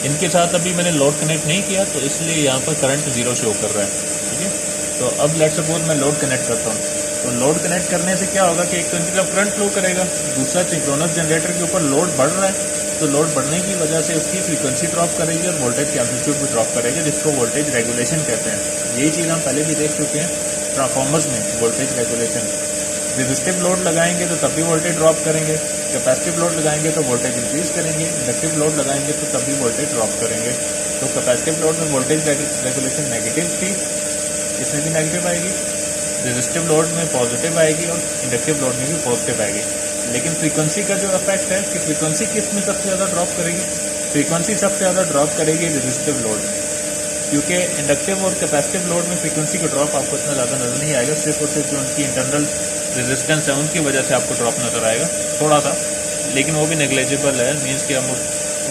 इनके साथ अभी मैंने लोड कनेक्ट नहीं किया तो इसलिए यहाँ पर करंट 0 शो कर रहा है। ठीक है, तो अब लेट्स सपोज मैं लोड कनेक्ट करता हूँ। तो लोड कनेक्ट करने से क्या होगा कि एक तो इनकी तरफ करंट फ्लो करेगा, दूसरा सिंक्रोनस जनरेटर के ऊपर लोड बढ़ रहा है, तो लोड बढ़ने की वजह से उसकी फ्रीक्वेंसी ड्रॉप करेगी और वोल्टेज की एम्पलीट्यूड भी ड्रॉप करेगी, जिसको वोल्टेज रेगुलेशन कहते हैं। यही चीज़ हम पहले भी देख चुके हैं ट्रांसफॉर्मर्स में, वोल्टेज रेगुलेशन। रेजिस्टिव लोड लगाएंगे तो तब भी वोल्टेज ड्रॉप करेंगे, कैपेसिटिव लोड लगाएंगे तो वोल्टेज इंक्रीज करेंगे, इंडक्टिव लोड लगाएंगे तो तब भी वोल्टेज ड्रॉप करेंगे। तो कैपेसिटिव लोड में वोल्टेज रेगुलेशन नेगेटिव थी, इसमें भी नेगेटिव आएगी, रेजिस्टिव लोड में पॉजिटिव आएगी और इंडक्टिव लोड में भी पॉजिटिव आएगी। लेकिन फ्रीक्वेंसी का जो इफेक्ट है कि फ्रीक्वेंसी किस में सबसे ज़्यादा ड्रॉप करेगी, फ्रीक्वेंसी सबसे ज़्यादा ड्रॉप करेगी रेजिस्टिव लोड में, क्योंकि इंडक्टिव और कैपेसिटिव लोड में फ्रीक्वेंसी का ड्रॉप आपको इतना ज़्यादा नज़र नहीं आएगा, सिर्फ और सिर्फ जो उनकी इंटरनल रेजिस्टेंस है उनकी वजह से आपको ड्रॉप नज़र आएगा थोड़ा सा, लेकिन वो भी नेग्लेजिबल है। मीन्स कि हम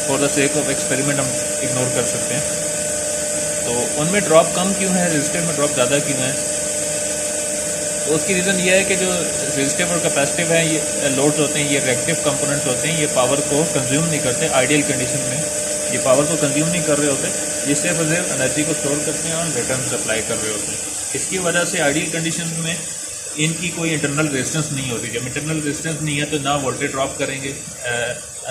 for the sake of experiment हम इग्नोर कर सकते हैं। तो उनमें ड्रॉप कम क्यों है, रेजिस्टिव में ड्रॉप ज़्यादा क्यों है? तो उसकी रीज़न ये है कि जो रेजिस्टिव और कैपेसिटिव है ये लोड्स होते हैं, ये रिएक्टिव कंपोनेंट्स होते हैं, ये पावर को कंज्यूम नहीं करते। आइडियल कंडीशन में ये पावर को कंज्यूम नहीं कर रहे होते, ये सिर्फ और सिर्फ एनर्जी को स्टोर करते हैं और रिटर्न सप्लाई कर रहे होते हैं। इसकी वजह से आइडियल कंडीशन में इनकी कोई इंटरनल रेजिस्टेंस नहीं होती। जब इंटरनल रेजिस्टेंस नहीं है तो ना वोल्टेज ड्रॉप करेंगे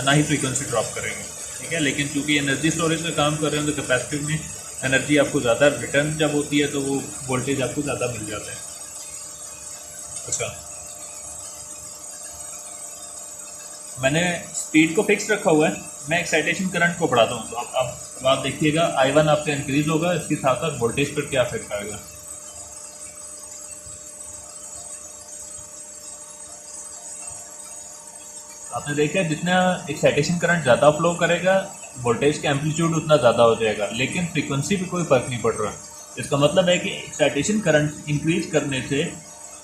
ना ही फ्रीक्वेंसी ड्रॉप करेंगे। ठीक है, लेकिन चूंकि एनर्जी स्टोरेज का काम कर रहे हैं तो कैपेसिटिव में एनर्जी आपको ज़्यादा रिटर्न जब होती है तो वो वोल्टेज आपको ज़्यादा मिल जाता है। अच्छा, मैंने स्पीड को फिक्स रखा हुआ है, मैं एक्साइटेशन करंट को बढ़ाता हूँ। तो अब आप देखिएगा I1 आपका इंक्रीज होगा, इसके साथ साथ वोल्टेज पर क्या इफेक्ट आएगा। आपने देखा जितना एक्साइटेशन करंट ज़्यादा फ्लो करेगा वोल्टेज का एम्पलीट्यूड उतना ज़्यादा हो जाएगा, लेकिन फ्रीक्वेंसी पे कोई फ़र्क नहीं पड़ रहा। इसका मतलब है कि एक्साइटेशन करंट इंक्रीज करने से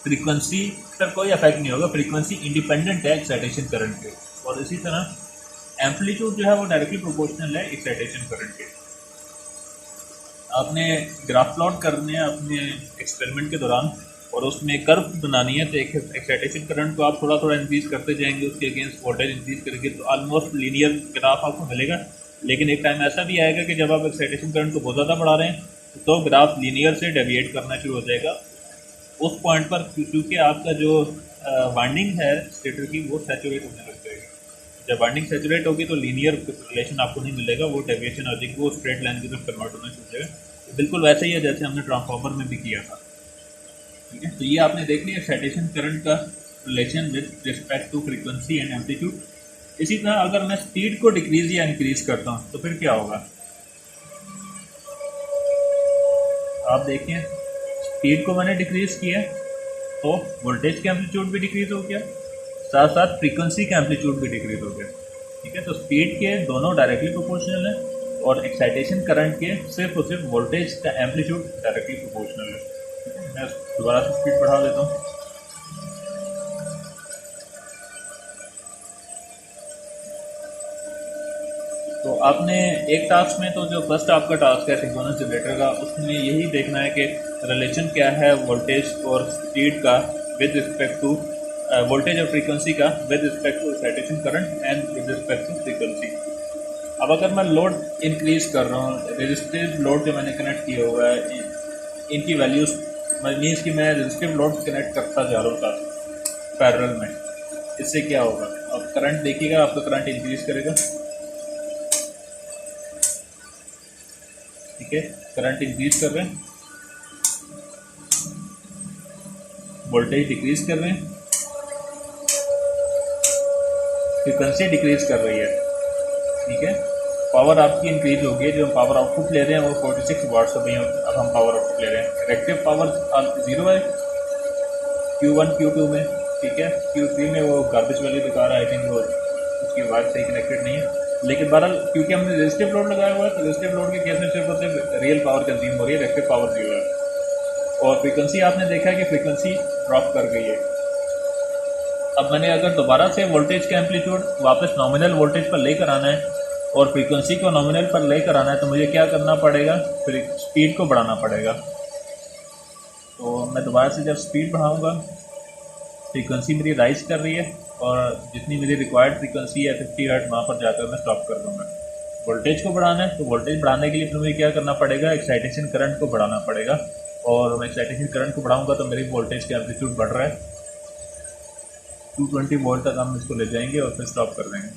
फ्रीक्वेंसी पर कोई इफेक्ट नहीं होगा, फ्रीक्वेंसी इंडिपेंडेंट है एक्साइटेशन करंट के। और इसी तरह एम्पलीट्यूड जो है वो डायरेक्टली प्रोपोर्शनल है एक्साइटेशन करंट के। आपने ग्राफ प्लॉट करने हैं अपने एक्सपेरिमेंट के दौरान और उसमें कर्व बनानी है, तो एक्साइटेशन करंट को आप थोड़ा थोड़ा इंक्रीज करते जाएंगे, उसके अगेंस्ट वोल्टेज इंक्रीज करेंगे तो ऑलमोस्ट लीनियर ग्राफ आपको मिलेगा। लेकिन एक टाइम ऐसा भी आएगा कि जब आप एक्साइटेशन करंट को बहुत ज़्यादा बढ़ा रहे हैं तो ग्राफ लीनियर से डेविएट करना शुरू हो जाएगा। उस पॉइंट पर क्योंकि आपका जो वाइंडिंग है स्टेटर की वो सैचुरेट होने लग जाएगी। जब वाइंडिंग सैचुरेट होगी तो लीनियर रिलेशन आपको नहीं मिलेगा, वो डेविएशन हो जाएगी, वो स्ट्रेट लाइन की तरफ कन्वर्ट होना शुरू हो जाएगा। बिल्कुल वैसा ही है जैसे हमने ट्रांसफार्मर में भी किया था। ठीक है, तो ये आपने देख लिया एक्साइटेशन करंट का relation with respect to frequency and amplitude. इसी तरह अगर मैं स्पीड को डिक्रीज या इंक्रीज करता हूँ तो फिर क्या होगा, आप देखिए स्पीड को मैंने डिक्रीज किया तो वोल्टेज का एम्पलीट्यूड भी डिक्रीज हो गया, साथ साथ फ्रीक्वेंसी का एम्पलीट्यूड भी डिक्रीज हो गया। ठीक है, तो स्पीड के दोनों डायरेक्टली प्रोपोर्शनल है और एक्साइटेशन करंट के सिर्फ और सिर्फ वोल्टेज का एम्पलीट्यूड डायरेक्टली प्रोपोर्शनल है। मैं दोबारा से स्पीड बढ़ा देता हूँ। तो आपने एक टास्क में, तो जो फर्स्ट आपका टास्क है सिंक्रोनस जनरेटर का, उसमें यही देखना है कि रिलेशन क्या है वोल्टेज और स्पीड का विद रिस्पेक्ट टू वोल्टेज और फ्रीक्वेंसी का with respect to excitation current and with respect to frequency. अब अगर मैं लोड इंक्रीज कर रहा हूँ, रेजिस्टिव लोड जो मैंने कनेक्ट किया हुआ है इनकी वैल्यूज मीन्स कि मैं रेजिस्टिव लोड कनेक्ट करता जा रहा हूँ पैरेलल में, इससे क्या होगा, अब करंट देखिएगा आपका करंट इंक्रीज करेगा। ठीक है, करंट इंक्रीज कर रहे हैं, वोल्टेज डिक्रीज कर रहे हैं, फ्रीक्वेंसी डिक्रीज कर रही है। ठीक है, पावर आपकी इंक्रीज होगी है, जो हम पावर आउटपुट ले रहे हैं वो 46 वाट्स अभी अब हम पावर आउटपुट ले रहे हैं। रिएक्टिव पावर 0 है Q1 Q2 में। ठीक है, Q3 में वो गार्बेज वाली दिखा रहा है, आई थिंक वो उसकी वायर सही कनेक्टेड नहीं है। लेकिन बहरहाल क्योंकि हमने रेजिस्टिव लोड लगाया हुआ है तो रेजिस्टिव लोड के केस में सिर्फ और सिर्फ रियल पावर कंज्यूम हो रही है, रिएक्टिव पावर 0 है। और फ्रीक्वेंसी आपने देखा है कि फ्रीक्वेंसी ड्रॉप कर गई है। अब मैंने अगर दोबारा से वोल्टेज का एम्पलीट्यूड वापस नॉमिनल वोल्टेज पर लेकर आना है और फ्रीक्वेंसी को नॉमिनल पर लेकर आना है तो मुझे क्या करना पड़ेगा, फिर स्पीड को बढ़ाना पड़ेगा। तो मैं दोबारा से जब स्पीड बढ़ाऊंगा, फ्रीक्वेंसी मेरी राइज कर रही है और जितनी मेरी रिक्वायर्ड फ्रीक्वेंसी है 50 हर्ट्ज, वहाँ पर जाकर मैं स्टॉप कर दूँगा। वोल्टेज को बढ़ाना है तो वोल्टेज बढ़ाने के लिए फिर मुझे क्या करना पड़ेगा, एक्साइटेशन करंट को बढ़ाना पड़ेगा। और मैं एक्साइटेशन करंट को बढ़ाऊँगा तो मेरी वोल्टेज का एम्पलीट्यूड बढ़ रहा है, 220 वोल्ट तक हम इसको ले जाएंगे और फिर स्टॉप कर देंगे।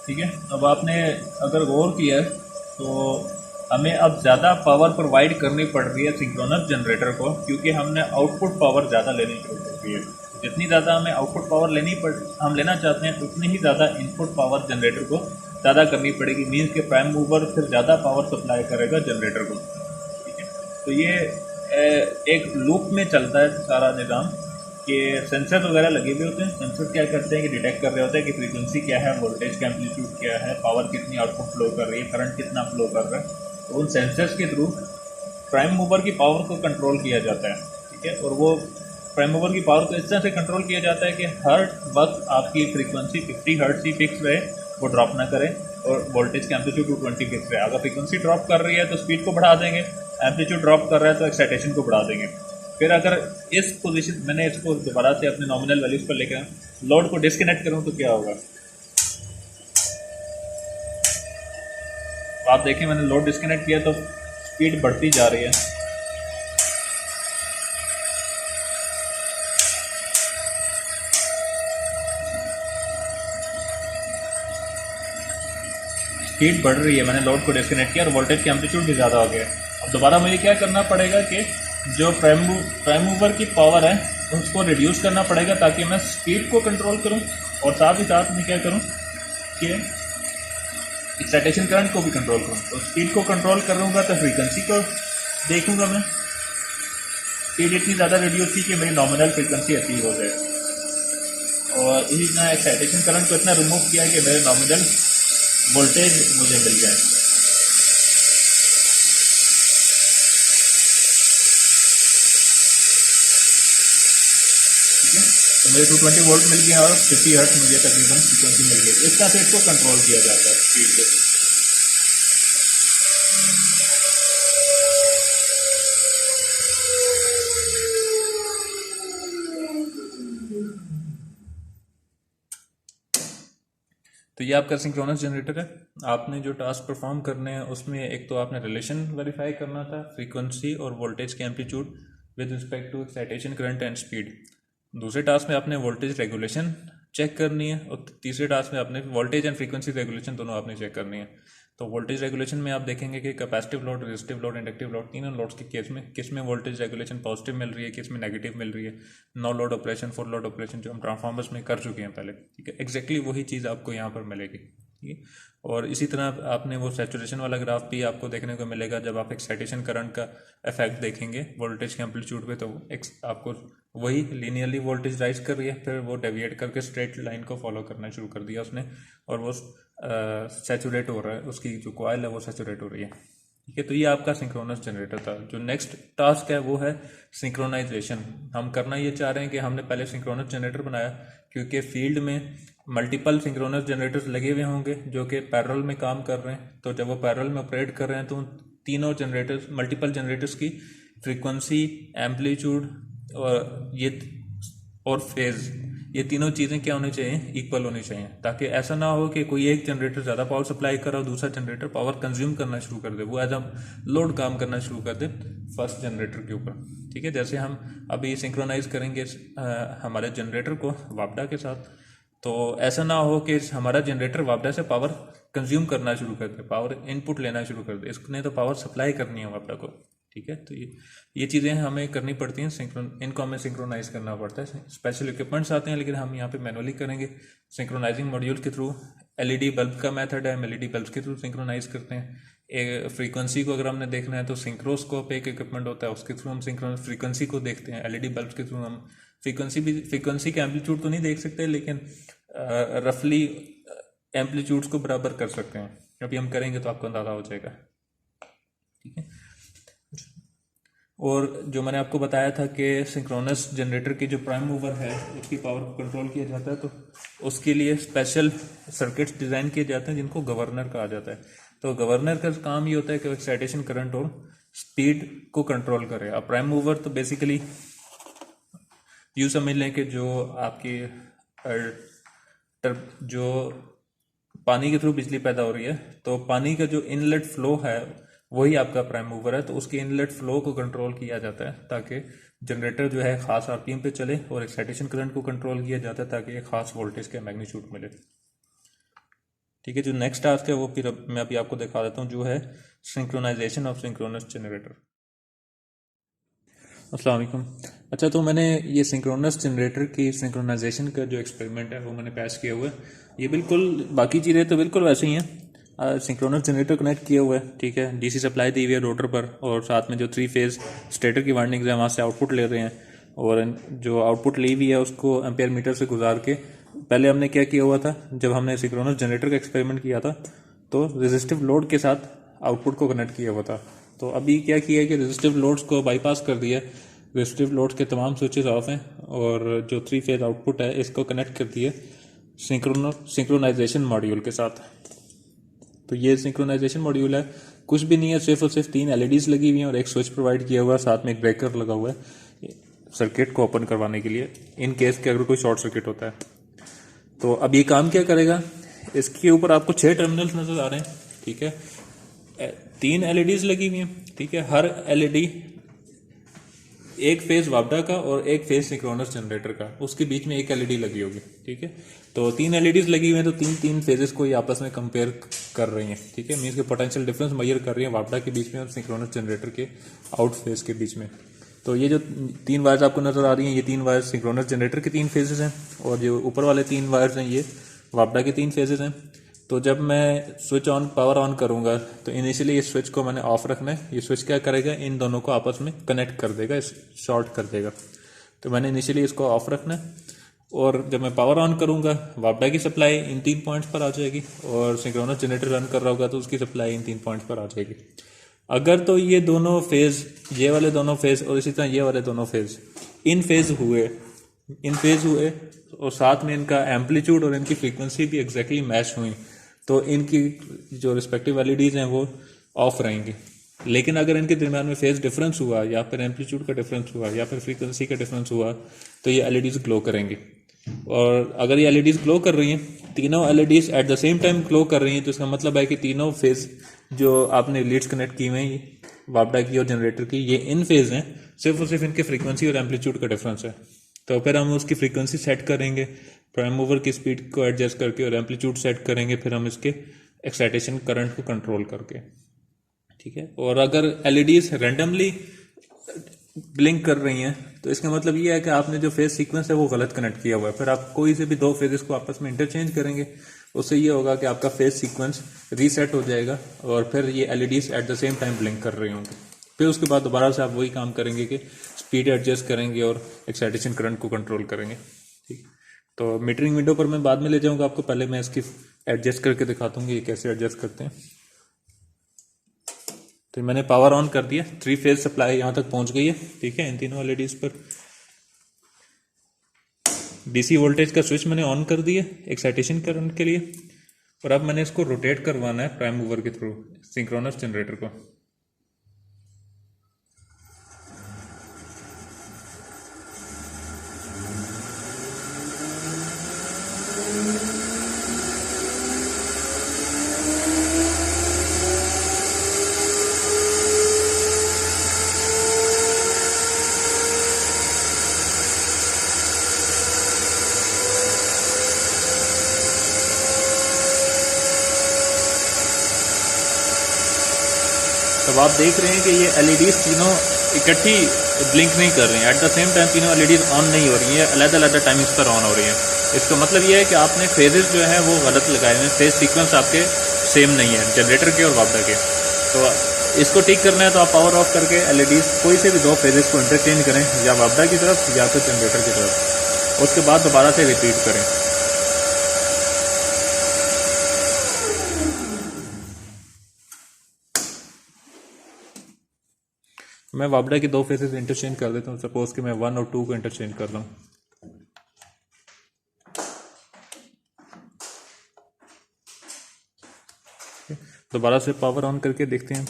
ठीक है, अब आपने अगर गौर किया तो हमें अब ज़्यादा पावर प्रोवाइड करनी पड़ रही है सिंक्रोनस जनरेटर को, क्योंकि हमने आउटपुट पावर ज़्यादा लेनी शुरू कर दी है। जितनी ज़्यादा हमें आउटपुट पावर हम लेना चाहते हैं उतनी ही ज़्यादा इनपुट पावर जनरेटर को ज़्यादा करनी पड़ेगी। मीन्स के प्राइम मूवर फिर ज़्यादा पावर सप्लाई करेगा जनरेटर को। ठीक है, तो ये एक लूप में चलता है सारा निज़ाम कि सेंसर वगैरह लगे हुए होते हैं। सेंसर क्या करते हैं कि डिटेक्ट कर रहे होते हैं कि फ्रीक्वेंसी क्या है, वोल्टेज का एम्पलीट्यूड क्या है, पावर कितनी आउटपुट फ्लो कर रही है, करंट कितना फ्लो कर रहा है। तो उन सेंसर्स के थ्रू प्राइम मूवर की पावर को कंट्रोल किया जाता है। ठीक है, और वो प्राइम मूवर की पावर को इस तरह से कंट्रोल किया जाता है कि हर वक्त आपकी फ्रीक्वेंसी 50 हर्ट्ज ही फिक्स रहे, वो ड्रॉप ना करे, और वोल्टेज का एम्पलीट्यूड 220 फिक्स रहे। अगर फ्रीक्वेंसी ड्रॉप कर रही है तो स्पीड को बढ़ा देंगे, एम्पलीट्यूड ड्रॉप कर रहा है तो एक्साइटेशन को बढ़ा देंगे। फिर अगर इस पोजीशन मैंने इसको दोबारा से अपने नॉमिनल वैल्यूज पर लेकर लोड को डिस्कनेक्ट करूं तो क्या होगा, आप देखें मैंने लोड डिस्कनेक्ट किया तो स्पीड बढ़ती जा रही है। स्पीड बढ़ रही है, मैंने लोड को डिस्कनेक्ट किया और वोल्टेज का एम्पलीट्यूड भी ज़्यादा हो गया। अब दोबारा मुझे क्या करना पड़ेगा कि जो प्राइम मूवर की पावर है उसको रिड्यूस करना पड़ेगा ताकि मैं स्पीड को कंट्रोल करूं, और साथ ही साथ मैं क्या करूं कि एक्साइटेशन करंट को भी कंट्रोल करूँ। तो स्पीड को कंट्रोल करूँगा तो फ्रीक्वेंसी को देखूँगा मैं, स्पीड इतनी ज़्यादा रिड्यूस की कि मेरी नॉमिनल फ्रीक्वेंसी अचीव हो जाए, और इसी तरह एक्साइटेशन करंट को इतना रिमूव किया कि मेरे नॉमिनल वोल्टेज मुझे मिल जाए। ठीक है, तो मुझे 220 वोल्ट मिल गया और 50 हर्ट्ज मुझे तकरीबन फ्रीक्वेंसी मिल गई। इस तरह से इसको कंट्रोल किया जाता है स्पीड को। तो ये आपका सिंक्रोनस जनरेटर है। आपने जो टास्क परफॉर्म करने हैं उसमें एक तो आपने रिलेशन वेरीफाई करना था फ्रीक्वेंसी और वोल्टेज के amplitude with respect to excitation current and speed. दूसरे टास्क में आपने वोल्टेज रेगुलेशन चेक करनी है, और तीसरे टास्क में आपने वोल्टेज एंड फ्रीक्वेंसी रेगुलेशन दोनों आपने चेक करनी है। तो वोल्टेज रेगुलेशन में आप देखेंगे कि capacitive load, resistive load, inductive load, तीनों लोड्स के केस में किस में वोल्टेज रेगुलेशन पॉजिटिव मिल रही है, किस में नेगेटिव मिल रही है। No load operation, full load operation जो हम ट्रांसफार्मर्स में कर चुके हैं पहले। ठीक है, एग्जैक्टली वही चीज़ आपको यहाँ पर मिलेगी। ठीक है, और इसी तरह आपने वो सैचुरेशन वाला ग्राफ भी आपको देखने को मिलेगा जब आप एक्साइटेशन करंट का इफेक्ट देखेंगे वोल्टेज के एम्पलीट्यूड पे। तो आपको वही लीनियरली वोल्टेज राइज कर रही है, फिर वो डेविएट करके स्ट्रेट लाइन को फॉलो करना शुरू कर दिया उसने, और वो सैचुरेट हो रहा है, उसकी जो कॉइल है वो सैचुरेट हो रही है। ठीक है, तो ये आपका सिंक्रोनस जनरेटर था। जो नेक्स्ट टास्क है वो है सिंक्रोनाइजेशन। हम करना ये चाह रहे हैं कि हमने पहले सिंक्रोनस जनरेटर बनाया, क्योंकि फील्ड में मल्टीपल सिंक्रोनस जनरेटर्स लगे हुए होंगे जो कि पैरेलल में काम कर रहे हैं। तो जब वो पैरेलल में ऑपरेट कर रहे हैं तो उन तीनों जनरेटर्स, मल्टीपल जनरेटर्स की फ्रीक्वेंसी, एम्पलीट्यूड और फेज, ये तीनों चीज़ें क्या होनी चाहिए, इक्वल होनी चाहिए, ताकि ऐसा ना हो कि कोई एक जनरेटर ज़्यादा पावर सप्लाई कर रहा हो, दूसरा जनरेटर पावर कंज्यूम करना शुरू कर दे, वो एज अ लोड काम करना शुरू कर दे फर्स्ट जनरेटर के ऊपर। ठीक है, जैसे हम अभी सिंक्रोनाइज करेंगे हमारे जनरेटर को वापडा के साथ, तो ऐसा ना हो कि हमारा जनरेटर वापडा से पावर कंज्यूम करना शुरू कर दे, पावर इनपुट लेना शुरू कर दे। इसने तो पावर सप्लाई करनी है वापडा को। ठीक है, तो ये चीज़ें हमें करनी पड़ती हैं, इनको हमें सिंक्रोनाइज करना पड़ता है। स्पेशल इक्विपमेंट्स आते हैं, लेकिन हम यहाँ पे मैनुअली करेंगे सिंक्रोनाइजिंग मॉड्यूल के थ्रू। एलईडी बल्ब का मेथड है, हम एलईडी बल्ब के थ्रू सिंक्रोनाइज करते हैं। फ्रीक्वेंसी को अगर हमने देखना है तो सिंक्रोस्कोप एक इक्विपमेंट होता है, उसके थ्रू हम फ्रीक्वेंसी को देखते हैं। एलईडी बल्ब के थ्रू हम फ्रीक्वेंसी के एम्पलीट्यूड तो नहीं देख सकते, लेकिन रफली एम्पलीट्यूड्स को बराबर कर सकते हैं। अभी हम करेंगे तो आपको अंदाजा हो जाएगा। ठीक है, और जो मैंने आपको बताया था कि सिंक्रोनस जनरेटर की जो प्राइम मूवर है उसकी पावर को कंट्रोल किया जाता है, तो उसके लिए स्पेशल सर्किट्स डिज़ाइन किए जाते हैं जिनको गवर्नर कहा जाता है। तो गवर्नर का काम ये होता है कि एक्साइटेशन करंट और स्पीड को कंट्रोल करे। अब प्राइम मूवर तो बेसिकली यूँ समझ लें कि जो आपकी जो पानी के थ्रू बिजली पैदा हो रही है, तो पानी का जो इनलेट फ्लो है वही आपका प्राइम मूवर है। तो उसके इनलेट फ्लो को कंट्रोल किया जाता है ताकि जनरेटर जो है खास आरपीएम पे चले, और एक्साइटेशन करंट को कंट्रोल किया जाता है ताकि एक खास वोल्टेज के मैग्नीट्यूड मिले। ठीक है, जो नेक्स्ट टास्क है वो फिर मैं अभी आपको दिखा देता हूँ, जो है सिंक्रोनाइजेशन ऑफ सिंक्रोनस जनरेटर। अस्सलाम वालेकुम। अच्छा, तो मैंने ये सिंक्रोनस जनरेटर की सिंक्रोनाइजेशन का जो एक्सपेरिमेंट है वो मैंने पास किया हुआ है। ये बिल्कुल बाकी चीज़ें तो बिल्कुल वैसे ही हैं। सिंक्रोनस जनरेटर कनेक्ट किया हुआ है, ठीक है, डीसी सप्लाई दी हुई है रोटर पर, और साथ में जो 3 फेज स्टेटर की वाइंडिंग्स है वहाँ से आउटपुट ले रहे हैं, और जो आउटपुट ली हुई है उसको एम्पेयर मीटर से गुजार के, पहले हमने क्या किया हुआ था जब हमने सिंक्रोनस जनरेटर का एक्सपेरिमेंट किया था तो रेजिस्टिव लोड के साथ आउटपुट को कनेक्ट किया हुआ था। तो अभी क्या किया है कि रेजिस्टिव लोड्स को बाईपास कर दिया, रेजिस्टिव लोड्स के तमाम स्विचेस ऑफ हैं, और जो 3 फेज आउटपुट है इसको कनेक्ट कर दिया सिंक्रोनाइजेशन मॉड्यूल के साथ। तो ये सिंक्रोनाइजेशन मॉड्यूल है, कुछ भी नहीं है, सिर्फ और सिर्फ 3 एलईडीज लगी हुई हैं और एक स्विच प्रोवाइड किया हुआ है, साथ में एक ब्रेकर लगा हुआ है सर्किट को ओपन करवाने के लिए इन केस के अगर कोई शॉर्ट सर्किट होता है। तो अब ये काम क्या करेगा, इसके ऊपर आपको 6 टर्मिनल्स नजर आ रहे हैं। ठीक है, 3 एलईडीज लगी हुई हैं। ठीक है, हर एलईडी एक फेज वापडा का और एक फेज सिंक्रोनस जनरेटर का, उसके बीच में एक एलईडी लगी होगी। ठीक है, तो 3 एलईडीज लगी हुई हैं, तो 3 फेजेस को ये आपस में कंपेयर कर रही हैं। ठीक है, मींस के पोटेंशियल डिफरेंस मेजर कर रही है वापडा के बीच में और सिंक्रोनस जनरेटर के आउट फेज के बीच में। तो ये जो 3 वायर्स आपको नजर आ रही हैं, ये 3 वायर्स सिंक्रोनस जनरेटर के 3 फेजेस हैं, और जो ऊपर वाले 3 वायर्स हैं ये वापडा के 3 फेजेस हैं। तो जब मैं स्विच ऑन पावर ऑन करूंगा तो इनिशियली इस स्विच को मैंने ऑफ रखना है। ये स्विच क्या करेगा, इन दोनों को आपस में कनेक्ट कर देगा, शॉर्ट कर देगा। तो मैंने इनिशियली इसको ऑफ रखना है और जब मैं पावर ऑन करूंगा वापडा की सप्लाई इन 3 पॉइंट्स पर आ जाएगी और सिंक्रोनस जनरेटर रन कर रहा होगा तो उसकी सप्लाई इन 3 पॉइंट्स पर आ जाएगी। अगर तो ये दोनों फेज, ये वाले दोनों फेज और इसी तरह ये वाले दोनों फेज इन फेज हुए और साथ में इनका एम्पलीट्यूड और इनकी फ्रीक्वेंसी भी एग्जैक्टली मैच हुई तो इनकी जो रिस्पेक्टिव एलईडीज हैं वो ऑफ रहेंगी। लेकिन अगर इनके दरमियान में फेज डिफरेंस हुआ या फिर एम्पलीट्यूड का डिफरेंस हुआ या फिर फ्रीक्वेंसी का डिफरेंस हुआ तो ये एलईडीज ग्लो करेंगी। और अगर ये एलईडीज ग्लो कर रही हैं, तीनों LEDs at the same time glow कर रही हैं, तो इसका मतलब है कि तीनों फेज जो आपने लीड्स कनेक्ट की हुई हैं वापडा की और जनरेटर की, ये इन फेज हैं, सिर्फ और सिर्फ इनके फ्रीक्वेंसी और एम्पलीट्यूड का डिफरेंस है। तो फिर हम उसकी फ्रीक्वेंसी सेट करेंगे प्राइम मूवर की स्पीड को एडजस्ट करके और एम्पलीट्यूड सेट करेंगे फिर हम इसके एक्साइटेशन करंट को कंट्रोल करके, ठीक है। और अगर एलईडीज रैंडमली ब्लिंक कर रही हैं तो इसका मतलब ये है कि आपने जो फेज सीक्वेंस है वो गलत कनेक्ट किया हुआ है। फिर आप कोई से भी दो फेजेस को आपस में इंटरचेंज करेंगे, उससे ये होगा कि आपका फेज सीक्वेंस रीसेट हो जाएगा और फिर ये LEDs at the same time blink कर रही होंगी। फिर उसके बाद दोबारा से आप वही काम करेंगे कि स्पीड एडजस्ट करेंगे और एक्साइटेशन करंट को कंट्रोल करेंगे, ठीक। तो मीटरिंग विंडो पर मैं बाद में ले जाऊंगा आपको, पहले मैं इसकी एडजस्ट करके दिखाता हूँ ये कैसे एडजस्ट करते हैं। तो मैंने पावर ऑन कर दिया, 3 फेज सप्लाई यहाँ तक पहुँच गई है, ठीक है। इन तीनों एलईडीज पर डीसी वोल्टेज का स्विच मैंने ऑन कर दिया एक्साइटेशन करंट के लिए और अब मैंने इसको रोटेट करवाना है प्राइम मूवर के थ्रू सिंक्रोनस जनरेटर को। तब आप देख रहे हैं कि ये एलईडीज तीनों इकट्ठी ब्लिंक नहीं कर रही हैं, एट द सेम टाइम तीनों एलईडीज ऑन नहीं हो रही हैं, अलग अलग टाइमिंग्स पर ऑन हो रही हैं। इसका मतलब ये है कि आपने फेजेस जो है वो गलत लगाए हुए हैं, फेज सीक्वेंस आपके सेम नहीं है जनरेटर के और वापडा के। तो इसको ठीक करना है तो आप पावर ऑफ करके एलईडीज कोई से भी दो फेजेस को इंटरचेंज करें, या वापडा की तरफ या फिर जनरेटर की तरफ, उसके बाद दोबारा से रिपीट करें। मैं वापडा की 2 फेजेस इंटरचेंज कर देता हूँ। सपोज कि मैं 1 और 2 को इंटरचेंज कर रहा हूँ। दोबारा से पावर ऑन करके देखते हैं।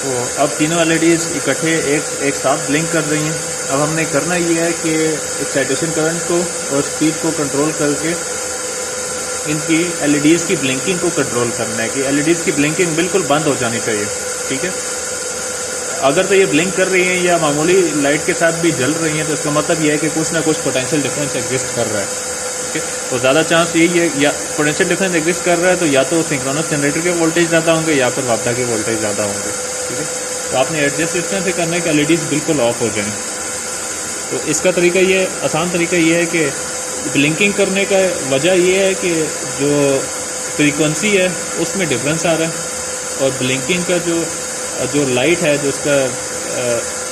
तो अब तीनों एलईडीज इकट्ठे एक साथ ब्लिंक कर रही हैं। अब हमने करना ये है कि एक्साइटेशन करंट को और स्पीड को कंट्रोल करके इनकी एलईडीज की ब्लिंकिंग को कंट्रोल करना है कि एलईडीज की ब्लिंकिंग बिल्कुल बंद हो जानी चाहिए, ठीक है। अगर तो ये ब्लिंक कर रही हैं या मामूली लाइट के साथ भी जल रही हैं तो इसका मतलब ये है कि कुछ ना कुछ पोटेंशियल डिफरेंस एग्जिस्ट कर रहा है, ठीक है। तो ज़्यादा चांस यही है, या पोटेंशियल डिफरेंस एग्जिस्ट कर रहा है तो या तो सिंक्रोनस जनरेटर के वोल्टेज ज़्यादा होंगे या फिर वापडा के वोल्टेज ज़्यादा होंगे, ठीक है। तो आपने एडजस्ट इस तरह से करना है कि एलईडीज बिल्कुल ऑफ हो जाएं। तो इसका तरीका ये, आसान तरीका ये है कि ब्लिंकिंग करने का वजह ये है कि जो फ्रीक्वेंसी है उसमें डिफरेंस आ रहा है और ब्लिंकिंग का जो लाइट है, जो उसका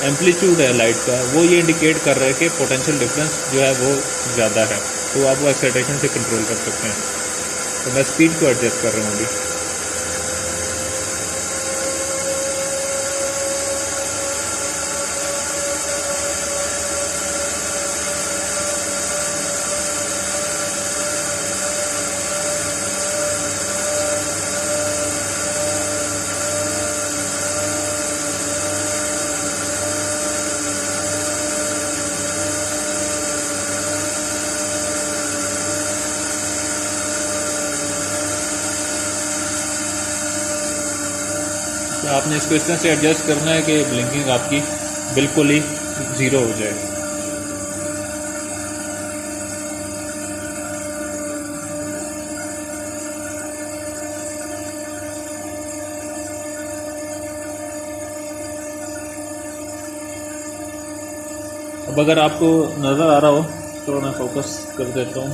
एम्पलीट्यूड है लाइट का, वो ये इंडिकेट कर रहा है कि पोटेंशियल डिफरेंस जो है वो ज़्यादा है। तो आप वो एक्साइटेशन से कंट्रोल कर सकते हैं। तो मैं स्पीड को एडजस्ट कर रहा हूँ अभी। तो आपने इसको इस तरह से एडजस्ट करना है कि ब्लिंकिंग आपकी बिल्कुल ही ज़ीरो हो जाए। अब अगर आपको नज़र आ रहा हो तो मैं फोकस कर देता हूँ।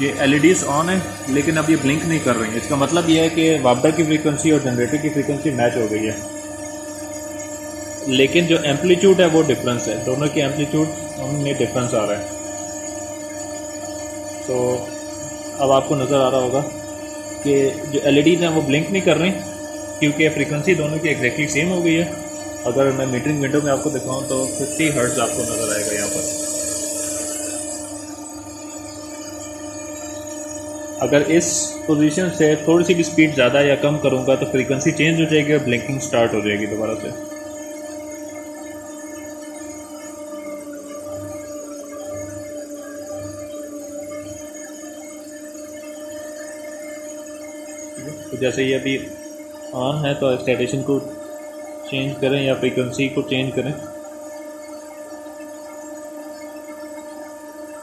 ये एलईडीज ऑन है लेकिन अब ये ब्लिंक नहीं कर रही है। इसका मतलब ये है कि वापडा की फ्रीक्वेंसी और जनरेटर की फ्रीक्वेंसी मैच हो गई है, लेकिन जो एम्पलीट्यूड है वो डिफरेंस है। दोनों की एम्पलीट्यूड में डिफरेंस आ रहा है। तो अब आपको नज़र आ रहा होगा कि जो एलईडीज हैं वो ब्लिंक नहीं कर रही क्योंकि फ्रीक्वेंसी दोनों की एग्जैक्टली सेम हो गई है। अगर मैं मीटरिंग विंडो में आपको दिखाऊं तो 50 हर्ट्ज आपको नज़र आएगा यहाँ पर। अगर इस पोजीशन से थोड़ी सी भी स्पीड ज़्यादा या कम करूँगा तो फ्रीक्वेंसी चेंज हो जाएगी और ब्लिंकिंग स्टार्ट हो जाएगी दोबारा से। तो जैसे ये अभी ऑन है तो एक्साइटेशन को चेंज करें या फ्रीक्वेंसी को चेंज करें।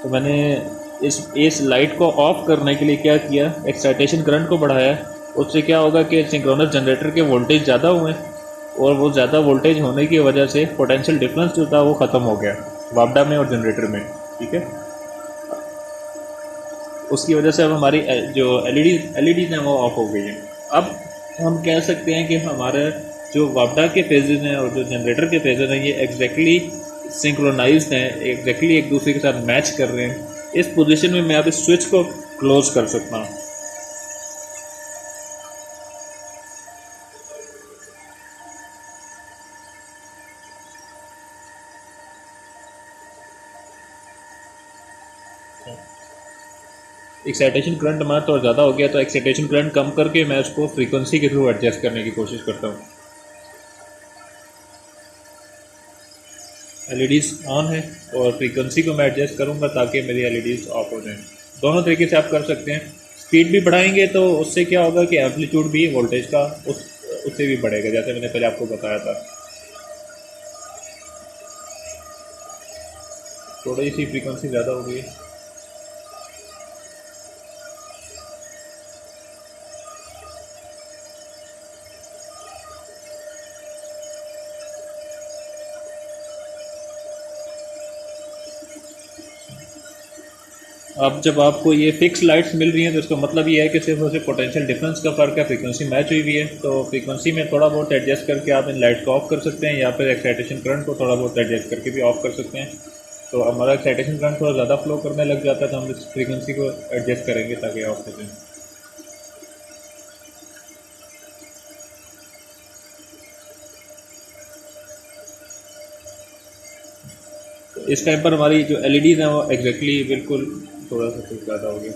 तो मैंने इस लाइट को ऑफ करने के लिए क्या किया, एक्साइटेशन करंट को बढ़ाया। उससे क्या होगा कि सिंक्रोनस जनरेटर के वोल्टेज ज़्यादा हुए और वो ज़्यादा वोल्टेज होने की वजह से पोटेंशियल डिफरेंस जो था वो ख़त्म हो गया वापडा में और जनरेटर में। ठीक है, उसकी वजह से अब हमारी जो एलईडीज हैं वो ऑफ हो गई हैं। अब हम कह सकते हैं कि हमारे जो वापडा के फेजेस हैं और जो जनरेटर के फेजेस हैं ये एग्जैक्टली सिंक्रोनाइज्ड हैं, एग्जैक्टली एक दूसरे के साथ मैच कर रहे हैं। इस पोजीशन में मैं अब इस स्विच को क्लोज कर सकता हूँ। एक्साइटेशन करंट हमारा थोड़ा ज़्यादा हो गया तो एक्साइटेशन करंट कम करके मैं उसको फ्रीक्वेंसी के थ्रू एडजस्ट करने की कोशिश करता हूँ। एलईडीज ऑन है और फ्रीक्वेंसी को मैं एडजस्ट करूँगा ताकि मेरी एलईडीज ऑफ हो जाएं। दोनों तरीके से आप कर सकते हैं। स्पीड भी बढ़ाएंगे तो उससे क्या होगा कि एम्पलीट्यूड भी वोल्टेज का उससे भी बढ़ेगा, जैसे मैंने पहले आपको बताया था। थोड़ी सी फ्रीक्वेंसी ज़्यादा हो गई है। अब जब आपको ये फिक्स लाइट्स मिल रही हैं तो इसका मतलब ये है कि सिर्फ और सिर्फ पोटेंशियल डिफरेंस का फ़र्क है, फ्रीक्वेंसी मैच हुई हुई है। तो फ्रीक्वेंसी में थोड़ा बहुत एडजस्ट करके आप इन लाइट्स को ऑफ कर सकते हैं या फिर एक्साइटेशन करंट को थोड़ा बहुत एडजस्ट करके भी ऑफ कर सकते हैं। तो हमारा एक्साइटेशन करंट थोड़ा ज़्यादा फ्लो करने लग जाता है तो हम इस फ्रीक्वेंसी को एडजस्ट करेंगे ताकि ऑफ हो जाए। तो इस टाइम पर हमारी जो एलईडीज़ हैं वो एग्जैक्टली बिल्कुल थोड़ा सा कुछ ज़्यादा हो गया।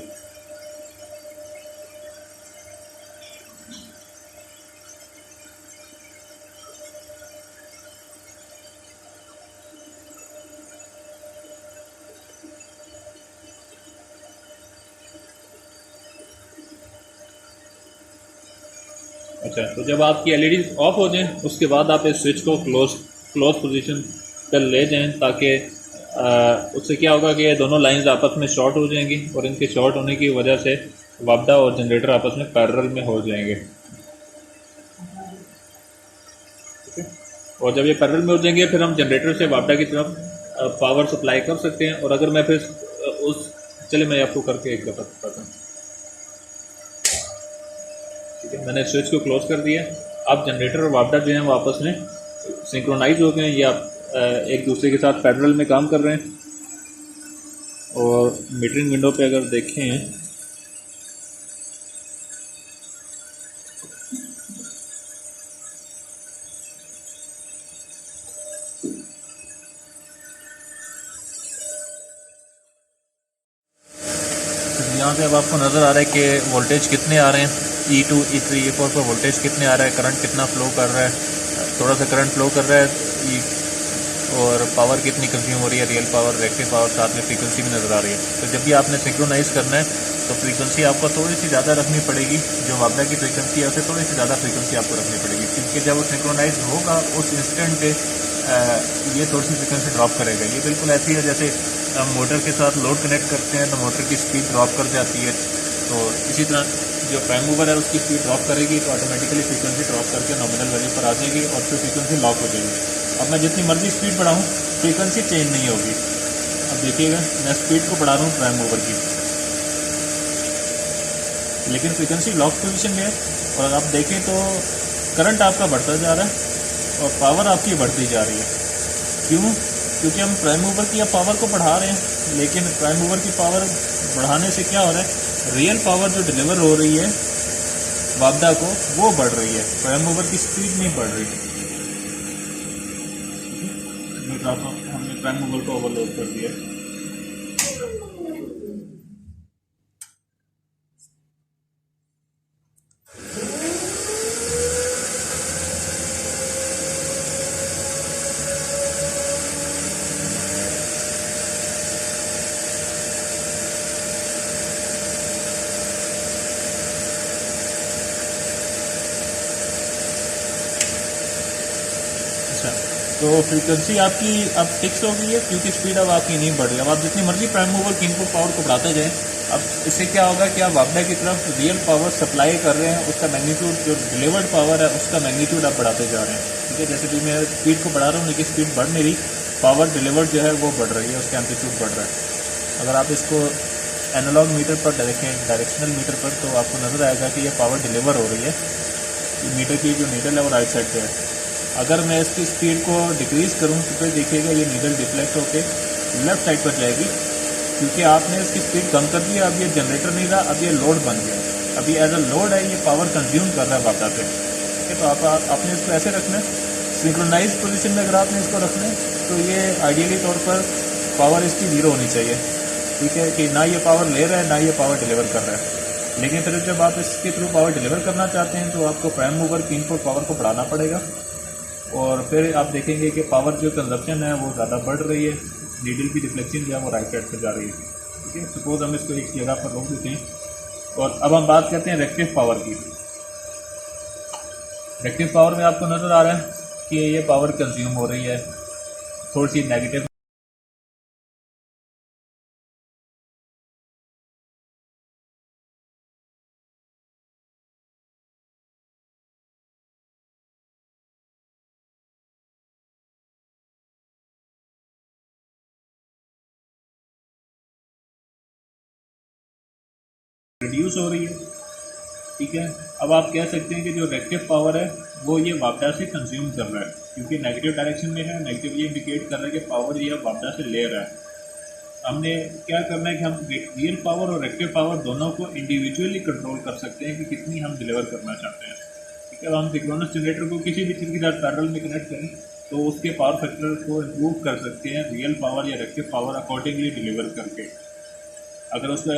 अच्छा, तो जब आपकी एलईडी ऑफ हो जाए उसके बाद आप इस स्विच को क्लोज पोजीशन पर ले जाएं ताकि उससे क्या होगा कि ये दोनों लाइंस आपस में शॉर्ट हो जाएंगी और इनके शॉर्ट होने की वजह से वापडा और जनरेटर आपस में पैरेलल में हो जाएंगे। ठीक है, और जब ये पैरेलल में हो जाएंगे फिर हम जनरेटर से वापडा की तरफ पावर सप्लाई कर सकते हैं। और अगर मैं फिर चले मैं आपको करके एक दफ़ा बताता हूँ। ठीक है, मैंने स्विच को क्लोज कर दिया। अब जनरेटर और वापडा जो हैं वो आपस में सिंक्रोनाइज हो गए हैं या एक दूसरे के साथ पैरेलल में काम कर रहे हैं। और मीटरिंग विंडो पे अगर देखें यहाँ पे अब आपको नज़र आ रहा है कि वोल्टेज कितने आ रहे हैं। E2, E3, E4 पर वोल्टेज कितने आ रहा है, करंट कितना फ्लो कर रहा है। थोड़ा सा करंट फ्लो कर रहा है और पावर कितनी कंज्यूम हो रही है, रियल पावर, रिएक्टिव पावर, साथ में फ्रीक्वेंसी भी नज़र आ रही है। तो जब भी आपने सिंक्रोनाइज़ करना है तो फ्रीक्वेंसी आपको थोड़ी सी ज़्यादा रखनी पड़ेगी। जो वापडा की फ्रीक्वेंसी है उससे थोड़ी सी ज़्यादा फ्रीक्वेंसी आपको रखनी पड़ेगी क्योंकि जब वो सिंक्रोनाइज होगा उस इंस्टेंट पे ये थोड़ी सी फ्रीक्वेंसी ड्रॉप करेगा। ये बिल्कुल ऐसी है जैसे हम मोटर के साथ लोड कनेक्ट करते हैं तो मोटर की स्पीड ड्रॉप कर जाती है। तो इसी तरह जो प्राइम मूवर है उसकी स्पीड ड्रॉप करेगी तो ऑटोमेटिकली फ्रीक्वेंसी ड्रॉप करके नॉमिनल वैल्यू पर आ जाएगी और फिर फ्रीक्वेंसी लॉक हो जाएगी। अब मैं जितनी मर्जी स्पीड बढ़ाऊँ फ्रीक्वेंसी चेंज नहीं होगी। अब देखिएगा मैं स्पीड को बढ़ा रहा हूँ प्राइम मूवर की, लेकिन फ्रीक्वेंसी लॉक पोजीशन में है। और आप देखें तो करंट आपका बढ़ता जा रहा है और पावर आपकी बढ़ती जा रही है। क्यों? क्योंकि हम प्राइम मूवर की अब पावर को बढ़ा रहे हैं, लेकिन प्राइम मूवर की पावर बढ़ाने से क्या हो रहा है, रियल पावर जो डिलीवर हो रही है वापडा को वो बढ़ रही है, प्राइम मूवर की स्पीड नहीं बढ़ रही है। हमने प्राइम मूवर को ओवरलोड कर दिया। तो फ्रीक्वेंसी आपकी अब फिक्स हो गई है, क्योंकि स्पीड अब आपकी नहीं बढ़ रही। अब आप जितनी मर्जी प्राइम मूवर की इनपुट पावर को बढ़ाते जाएं, अब इससे क्या होगा कि आप वापडा की तरफ रियल पावर सप्लाई कर रहे हैं, उसका मैग्नीट्यूड जो डिलीवर्ड पावर है उसका मैग्नीट्यूड आप बढ़ाते जा रहे हैं। ठीक है, जैसे कि मैं स्पीड को बढ़ा रहा हूँ लेकिन स्पीड बढ़ नहीं रही, पावर डिलीवर्ड जो है वो बढ़ रही है, उसका एम्पलीट्यूड बढ़ रहा है। अगर आप इसको एनालॉग मीटर पर देखें, डायरेक्शनल मीटर पर, तो आपको नज़र आएगा कि ये पावर डिलीवर हो रही है। मीटर की जो नीडल है वो राइट साइड पे है। अगर मैं इसकी स्पीड को डिक्रीज़ करूं तो फिर देखिएगा ये नीडल डिफ्लेक्ट होके लेफ्ट साइड पर जाएगी, क्योंकि आपने इसकी स्पीड कम कर दी। अब ये जनरेटर नहीं रहा, अब ये लोड बन गया। अभी एज अ लोड है, ये पावर कंज्यूम कर रहा है वापडा से। ठीक है, तो आपने इसको ऐसे रखना है, सिंक्रोनाइज पोजीशन में अगर आपने इसको रखना है तो ये आइडियली तौर पर पावर इसकी ज़ीरो होनी चाहिए। ठीक है, कि ना ये पावर ले रहा है ना ये पावर डिलीवर कर रहा है। लेकिन फिर जब आप इसके थ्रू पावर डिलीवर करना चाहते हैं तो आपको प्राइम मूवर की इनपुट पावर को बढ़ाना पड़ेगा, और फिर आप देखेंगे कि पावर जो कंजप्शन है वो ज़्यादा बढ़ रही है, नीडल की डिफ्लेक्शन जो है वो राइट साइड पर जा रही है। ठीक है, सपोज हम इसको एक जगह पर रोक देते हैं। और अब हम बात करते हैं रेक्टिव पावर की। रेक्टिव पावर में आपको नज़र आ रहा है कि ये पावर कंज्यूम हो रही है, थोड़ी सी नेगेटिव रिड्यूस हो रही है। ठीक है, अब आप कह सकते हैं कि जो रेक्टिव पावर है वो ये वापडा से कंज्यूम कर रहा है, क्योंकि नेगेटिव डायरेक्शन में है। नेगेटिव ये इंडिकेट कर रहा है कि पावर ये वापडा से ले रहा है। हमने क्या करना है कि हम रियल पावर और रेक्टिव पावर दोनों को इंडिविजुअली कंट्रोल कर सकते हैं कि कितनी हम डिलीवर करना चाहते हैं। ठीक है, हम सिंक्रोनस जनरेटर को किसी भी चीज़ के साथ पैरेलल में कनेक्ट करें तो उसके पावर फैक्टर को इम्प्रूव कर सकते हैं रियल पावर या रेक्टिव पावर अकॉर्डिंगली डिलीवर करके। अगर उसका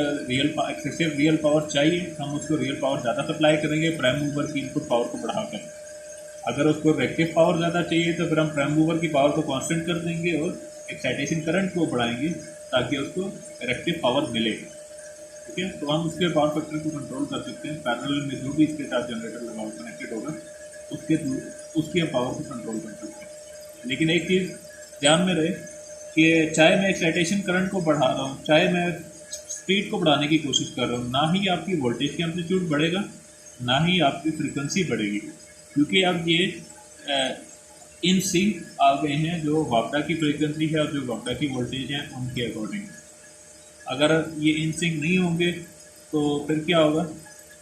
एक्सेसिव रियल पावर चाहिए हम उसको रियल पावर ज़्यादा सप्लाई करेंगे प्राइम मूवर की इनपुट पावर को बढ़ाकर। अगर उसको रेक्टिव पावर ज़्यादा चाहिए तो फिर हम प्राइम मूवर की पावर को कांस्टेंट कर देंगे और एक्साइटेशन करंट को बढ़ाएंगे ताकि उसको रेक्टिव पावर मिले। ठीक है, तो हम उसके पावर फैक्टर को कंट्रोल कर सकते हैं। पैरेलल में जो भी इसके साथ जनरेटर लगा कनेक्टेड होगा उसके पावर को कंट्रोल कर सकते हैं। लेकिन एक चीज़ ध्यान में रहे कि चाहे मैं एक्साइटेशन करंट को बढ़ा रहा हूँ, चाहे मैं स्पीड को बढ़ाने की कोशिश कर रहा हूँ, ना ही आपकी वोल्टेज की एम्पलीट्यूड बढ़ेगा ना ही आपकी फ्रीक्वेंसी बढ़ेगी, क्योंकि अब ये इन सिंक आ गए हैं जो वापडा की फ्रीक्वेंसी है और जो वापडा की वोल्टेज है उनके अकॉर्डिंग। अगर ये इन सिंक नहीं होंगे तो फिर क्या होगा,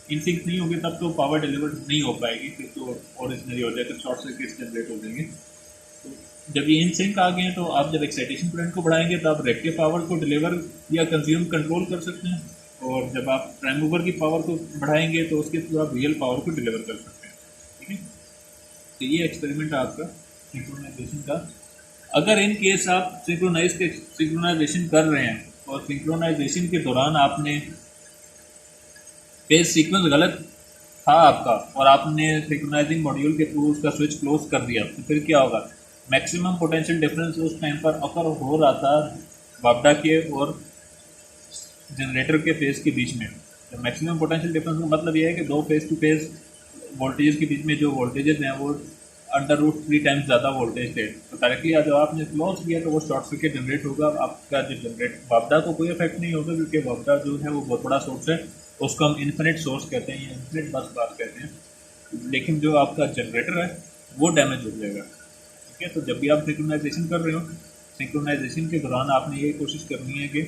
इन सिंक नहीं होंगे तब तो पावर डिलीवर नहीं हो पाएगी, फिर तो ऑरिजिनली हो जाएगा, शॉर्ट सर्किट जनरेट हो जाएंगे। तो जब ये इन सिंक आ गए हैं तो आप जब एक्साइटेशन करंट को बढ़ाएंगे तो आप रेक्टिव पावर को डिलीवर या कंज्यूम कंट्रोल कर सकते हैं, और जब आप प्राइम मूवर की पावर को बढ़ाएंगे तो उसके थ्रू आप रियल पावर को डिलीवर कर सकते हैं। ठीक है, तो ये एक्सपेरिमेंट है आपका सिंक्रोनाइजेशन का। अगर इन केस आप सिंक्रोनाइजेशन कर रहे हैं और सिंक्रोनाइजेशन के दौरान आपने फेज सीक्वेंस गलत था आपका और आपने सिंक्रोनाइजिंग मॉड्यूल के थ्रू उसका स्विच क्लोज कर दिया, तो फिर क्या होगा, मैक्सिमम पोटेंशियल डिफरेंस उस टाइम पर अकर हो रहा था वापडा के और जनरेटर के फेज के बीच में। तो मैक्सिमम पोटेंशियल डिफरेंस का मतलब यह है कि दो फेज टू फेज वोल्टेज के बीच में जो वोल्टेजेस हैं वो √3 टाइम्स ज़्यादा वोल्टेज थे। तो डायरेक्टली जब आपने क्लोज किया तो वो शॉर्ट सर्किट जनरेट होगा। आपका जो जनरेट वापडा को कोई इफेक्ट नहीं होगा, क्योंकि वापडा जो है वो बहुत बड़ा सोर्स है, उसको हम इन्फिनिट सोर्स कहते हैं या इन्फिनिट बस बार कहते हैं। लेकिन जो आपका जनरेटर है वो डैमेज हो जाएगा। ठीक है, तो जब भी आप सिंक्रोनाइजेशन कर रहे हो सिंक्रोनाइजेशन के दौरान आपने ये कोशिश करनी है कि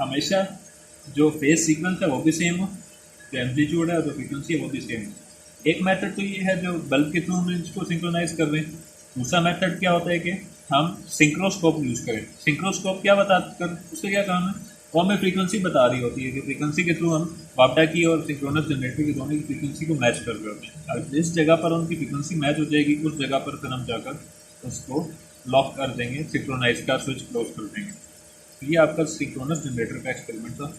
हमेशा जो फेज सीक्वेंस है वो भी सेम हो, जो एम्पलीट्यूड है और जो फ्रीक्वेंसी है वो भी सेम हो। एक मेथड तो ये है जो बल्ब के थ्रू हम इसको सिंक्रोनाइज कर रहे हैं। दूसरा मेथड क्या होता है कि हम सिंक्रोस्कोप यूज़ करें। सिंक्रोस्कोप क्या बता कर उसका क्या काम है, वो हमें फ्रीक्वेंसी बता रही होती है कि फ्रीक्वेंसी के थ्रू हम वापडा की और सिंक्रोनस जनरेटर की दोनों की फ्रीक्वेंसी को मैच कर रहे होते हैं। अब जिस जगह पर उनकी फ्रीक्वेंसी मैच हो जाएगी उस जगह पर फिर हम जाकर उसको लॉक कर देंगे, सिंक्रोनाइज का स्विच क्लोज कर देंगे। तो ये आपका सिंक्रोनस जनरेटर का एक्सपेरिमेंट था।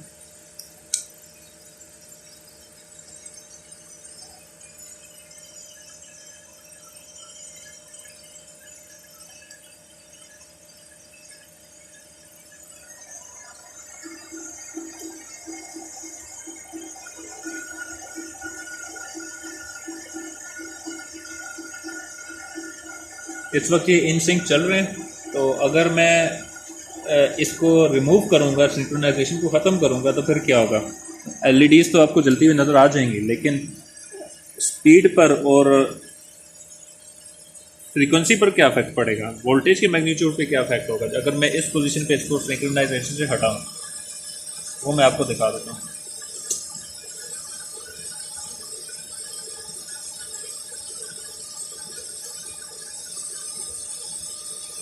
इस वक्त ये इन सिंक चल रहे हैं, तो अगर मैं इसको रिमूव करूंगा, सिंक्रोनाइजेशन को ख़त्म करूंगा, तो फिर क्या होगा। एलईडीज़ तो आपको जलती हुई नज़र आ जाएंगी, लेकिन स्पीड पर और फ्रीक्वेंसी पर क्या इफेक्ट पड़ेगा, वोल्टेज के मैग्नीट्यूड पे क्या इफेक्ट होगा अगर मैं इस पोजीशन पे इसको सिंक्रोनाइजेशन से हटाऊं, वो मैं आपको दिखा देता हूँ।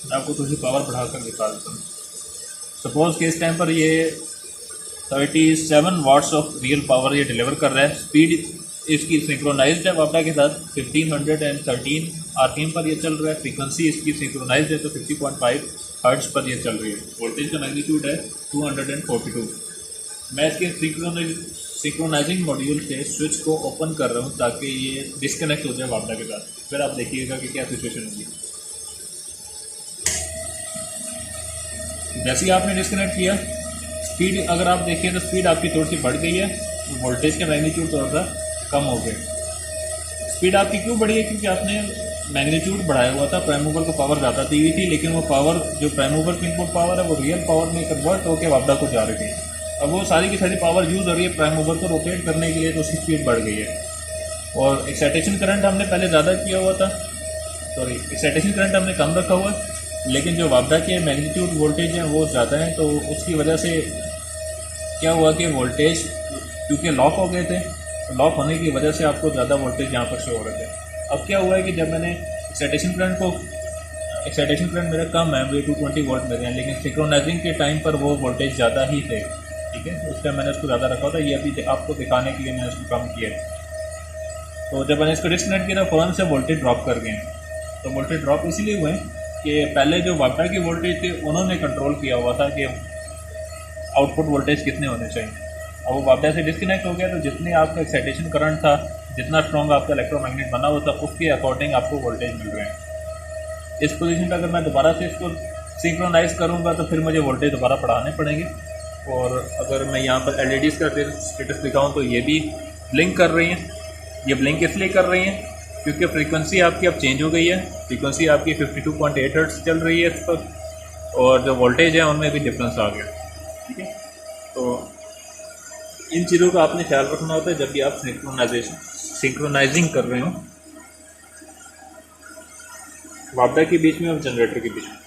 मैं आपको थोड़ी पावर बढ़ाकर दिखा देता हूँ। सपोज कि इस टाइम पर ये 37 वाट्स ऑफ रियल पावर ये डिलीवर कर रहा है। स्पीड इसकी सिंक्रोनाइज्ड है वापडा के साथ 1513 आरपीएम पर ये चल रहा है। फ्रीक्वेंसी इसकी सिंक्रोनाइज्ड है तो 50.5 हर्ट्ज पर ये चल रही है। वोल्टेज का मैग्नीट्यूड है 242। मैं इसके सिंक्रोनाइजिंग मॉड्यूल से स्विच को ओपन कर रहा हूँ ताकि ये डिस्कनेक्ट हो जाए वापडा के साथ। फिर आप देखिएगा कि क्या सिचुएशन होगी। जैसे ही आपने डिस्कनेक्ट किया, स्पीड अगर आप देखिए तो स्पीड आपकी थोड़ी सी बढ़ गई है, वोल्टेज का मैग्नीट्यूड थोड़ा सा कम हो गया। स्पीड आपकी क्यों बढ़ी है, क्योंकि आपने मैग्नीट्यूड बढ़ाया हुआ था। प्राइम मूवर को पावर ज़्यादा दी हुई थी, लेकिन वो पावर जो प्राइम मूवर की इनपुट पावर है वो रियल पावर में कन्वर्ट होकर वापडा को जा रही थी। अब वो सारी की सारी पावर यूज़ हो रही है प्राइम मूवर को रोटेट करने के लिए, तो उसकी स्पीड बढ़ गई है। और एक्साइटेशन करंट हमने पहले ज़्यादा किया हुआ था, सॉरी एक्साइटेशन करंट हमने कम रखा हुआ है, लेकिन जो वापडा के मैग्नीट्यूड वोल्टेज हैं वो ज़्यादा हैं। तो उसकी वजह से क्या हुआ कि वोल्टेज क्योंकि लॉक हो गए थे, तो लॉक होने की वजह से आपको ज़्यादा वोल्टेज यहाँ पर शो हो रहे थे। अब क्या हुआ है कि जब मैंने एक्साइटेशन करंट मेरा कम है, वे 220 वोल्ट मेरे हैं, लेकिन सिंक्रोनाइजिंग के टाइम पर वो वोल्टेज ज़्यादा ही थे। ठीक है, उस टाइम मैंने उसको ज़्यादा रखा था। ये अभी आपको दिखाने के लिए मैंने उसको कम किया है। तो जब मैंने इसको डिस्कनेक्ट किया तो फ़ौरन से वोल्टेज ड्रॉप कर गए। तो वोल्टेज ड्रॉप इसीलिए हुए कि पहले जो वापडा की वोल्टेज थी उन्होंने कंट्रोल किया हुआ था कि आउटपुट वोल्टेज कितने होने चाहिए। अब वो वापडा से डिस्कनेक्ट हो गया, तो जितने आपका एक्साइटेशन करंट था, जितना स्ट्रॉन्ग आपका इलेक्ट्रोमैग्नेट बना हुआ था, उसके अकॉर्डिंग आपको वोल्टेज मिल रहे हैं। इस पोजीशन पर अगर मैं दोबारा से इसको सिंक्रोनाइज करूँगा तो फिर मुझे वोल्टेज दोबारा बढ़ाने पड़ेंगे। और अगर मैं यहाँ पर एलईडीज़ का स्टेटस दिखाऊँ तो ये भी ब्लिंक कर रही हैं। ये ब्लिंक इसलिए कर रही हैं क्योंकि फ्रीक्वेंसी आपकी अब चेंज हो गई है। फ्रीक्वेंसी आपकी 52.8 हर्ट्ज चल रही है इस पर, और जो वोल्टेज है उनमें भी डिफरेंस आ गया। ठीक है, तो इन चीज़ों का आपने ख्याल रखना होता है जब भी आप सिंक्रोनाइजिंग कर रहे हो वापडा के बीच में और जनरेटर के बीच में।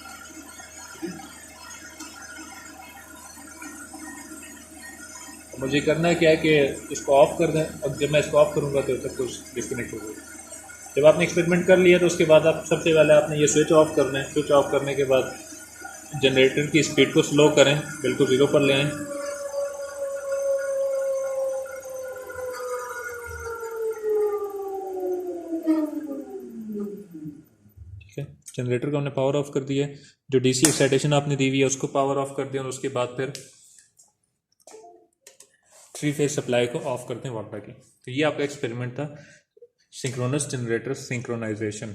मुझे करना क्या है कि इसको ऑफ कर दें। अब जब मैं इसको ऑफ करूँगा तो सब कुछ डिस्कनेक्ट हो जाएगा। जब आपने एक्सपेरिमेंट कर लिया तो उसके बाद आप सबसे पहले आपने ये स्विच ऑफ करना है। स्विच ऑफ करने के बाद जनरेटर की स्पीड को स्लो करें, बिल्कुल 0 पर ले आएँ। ठीक है, जनरेटर को हमने पावर ऑफ कर दिया है। जो डीसी एक्साइटेशन आपने दी हुई है उसको पावर ऑफ कर दिया, और उसके बाद फिर 3 फेज सप्लाई को ऑफ करते हैं वापडा की। तो ये आपका एक्सपेरिमेंट था, सिंक्रोनस जनरेटर सिंक्रोनाइजेशन।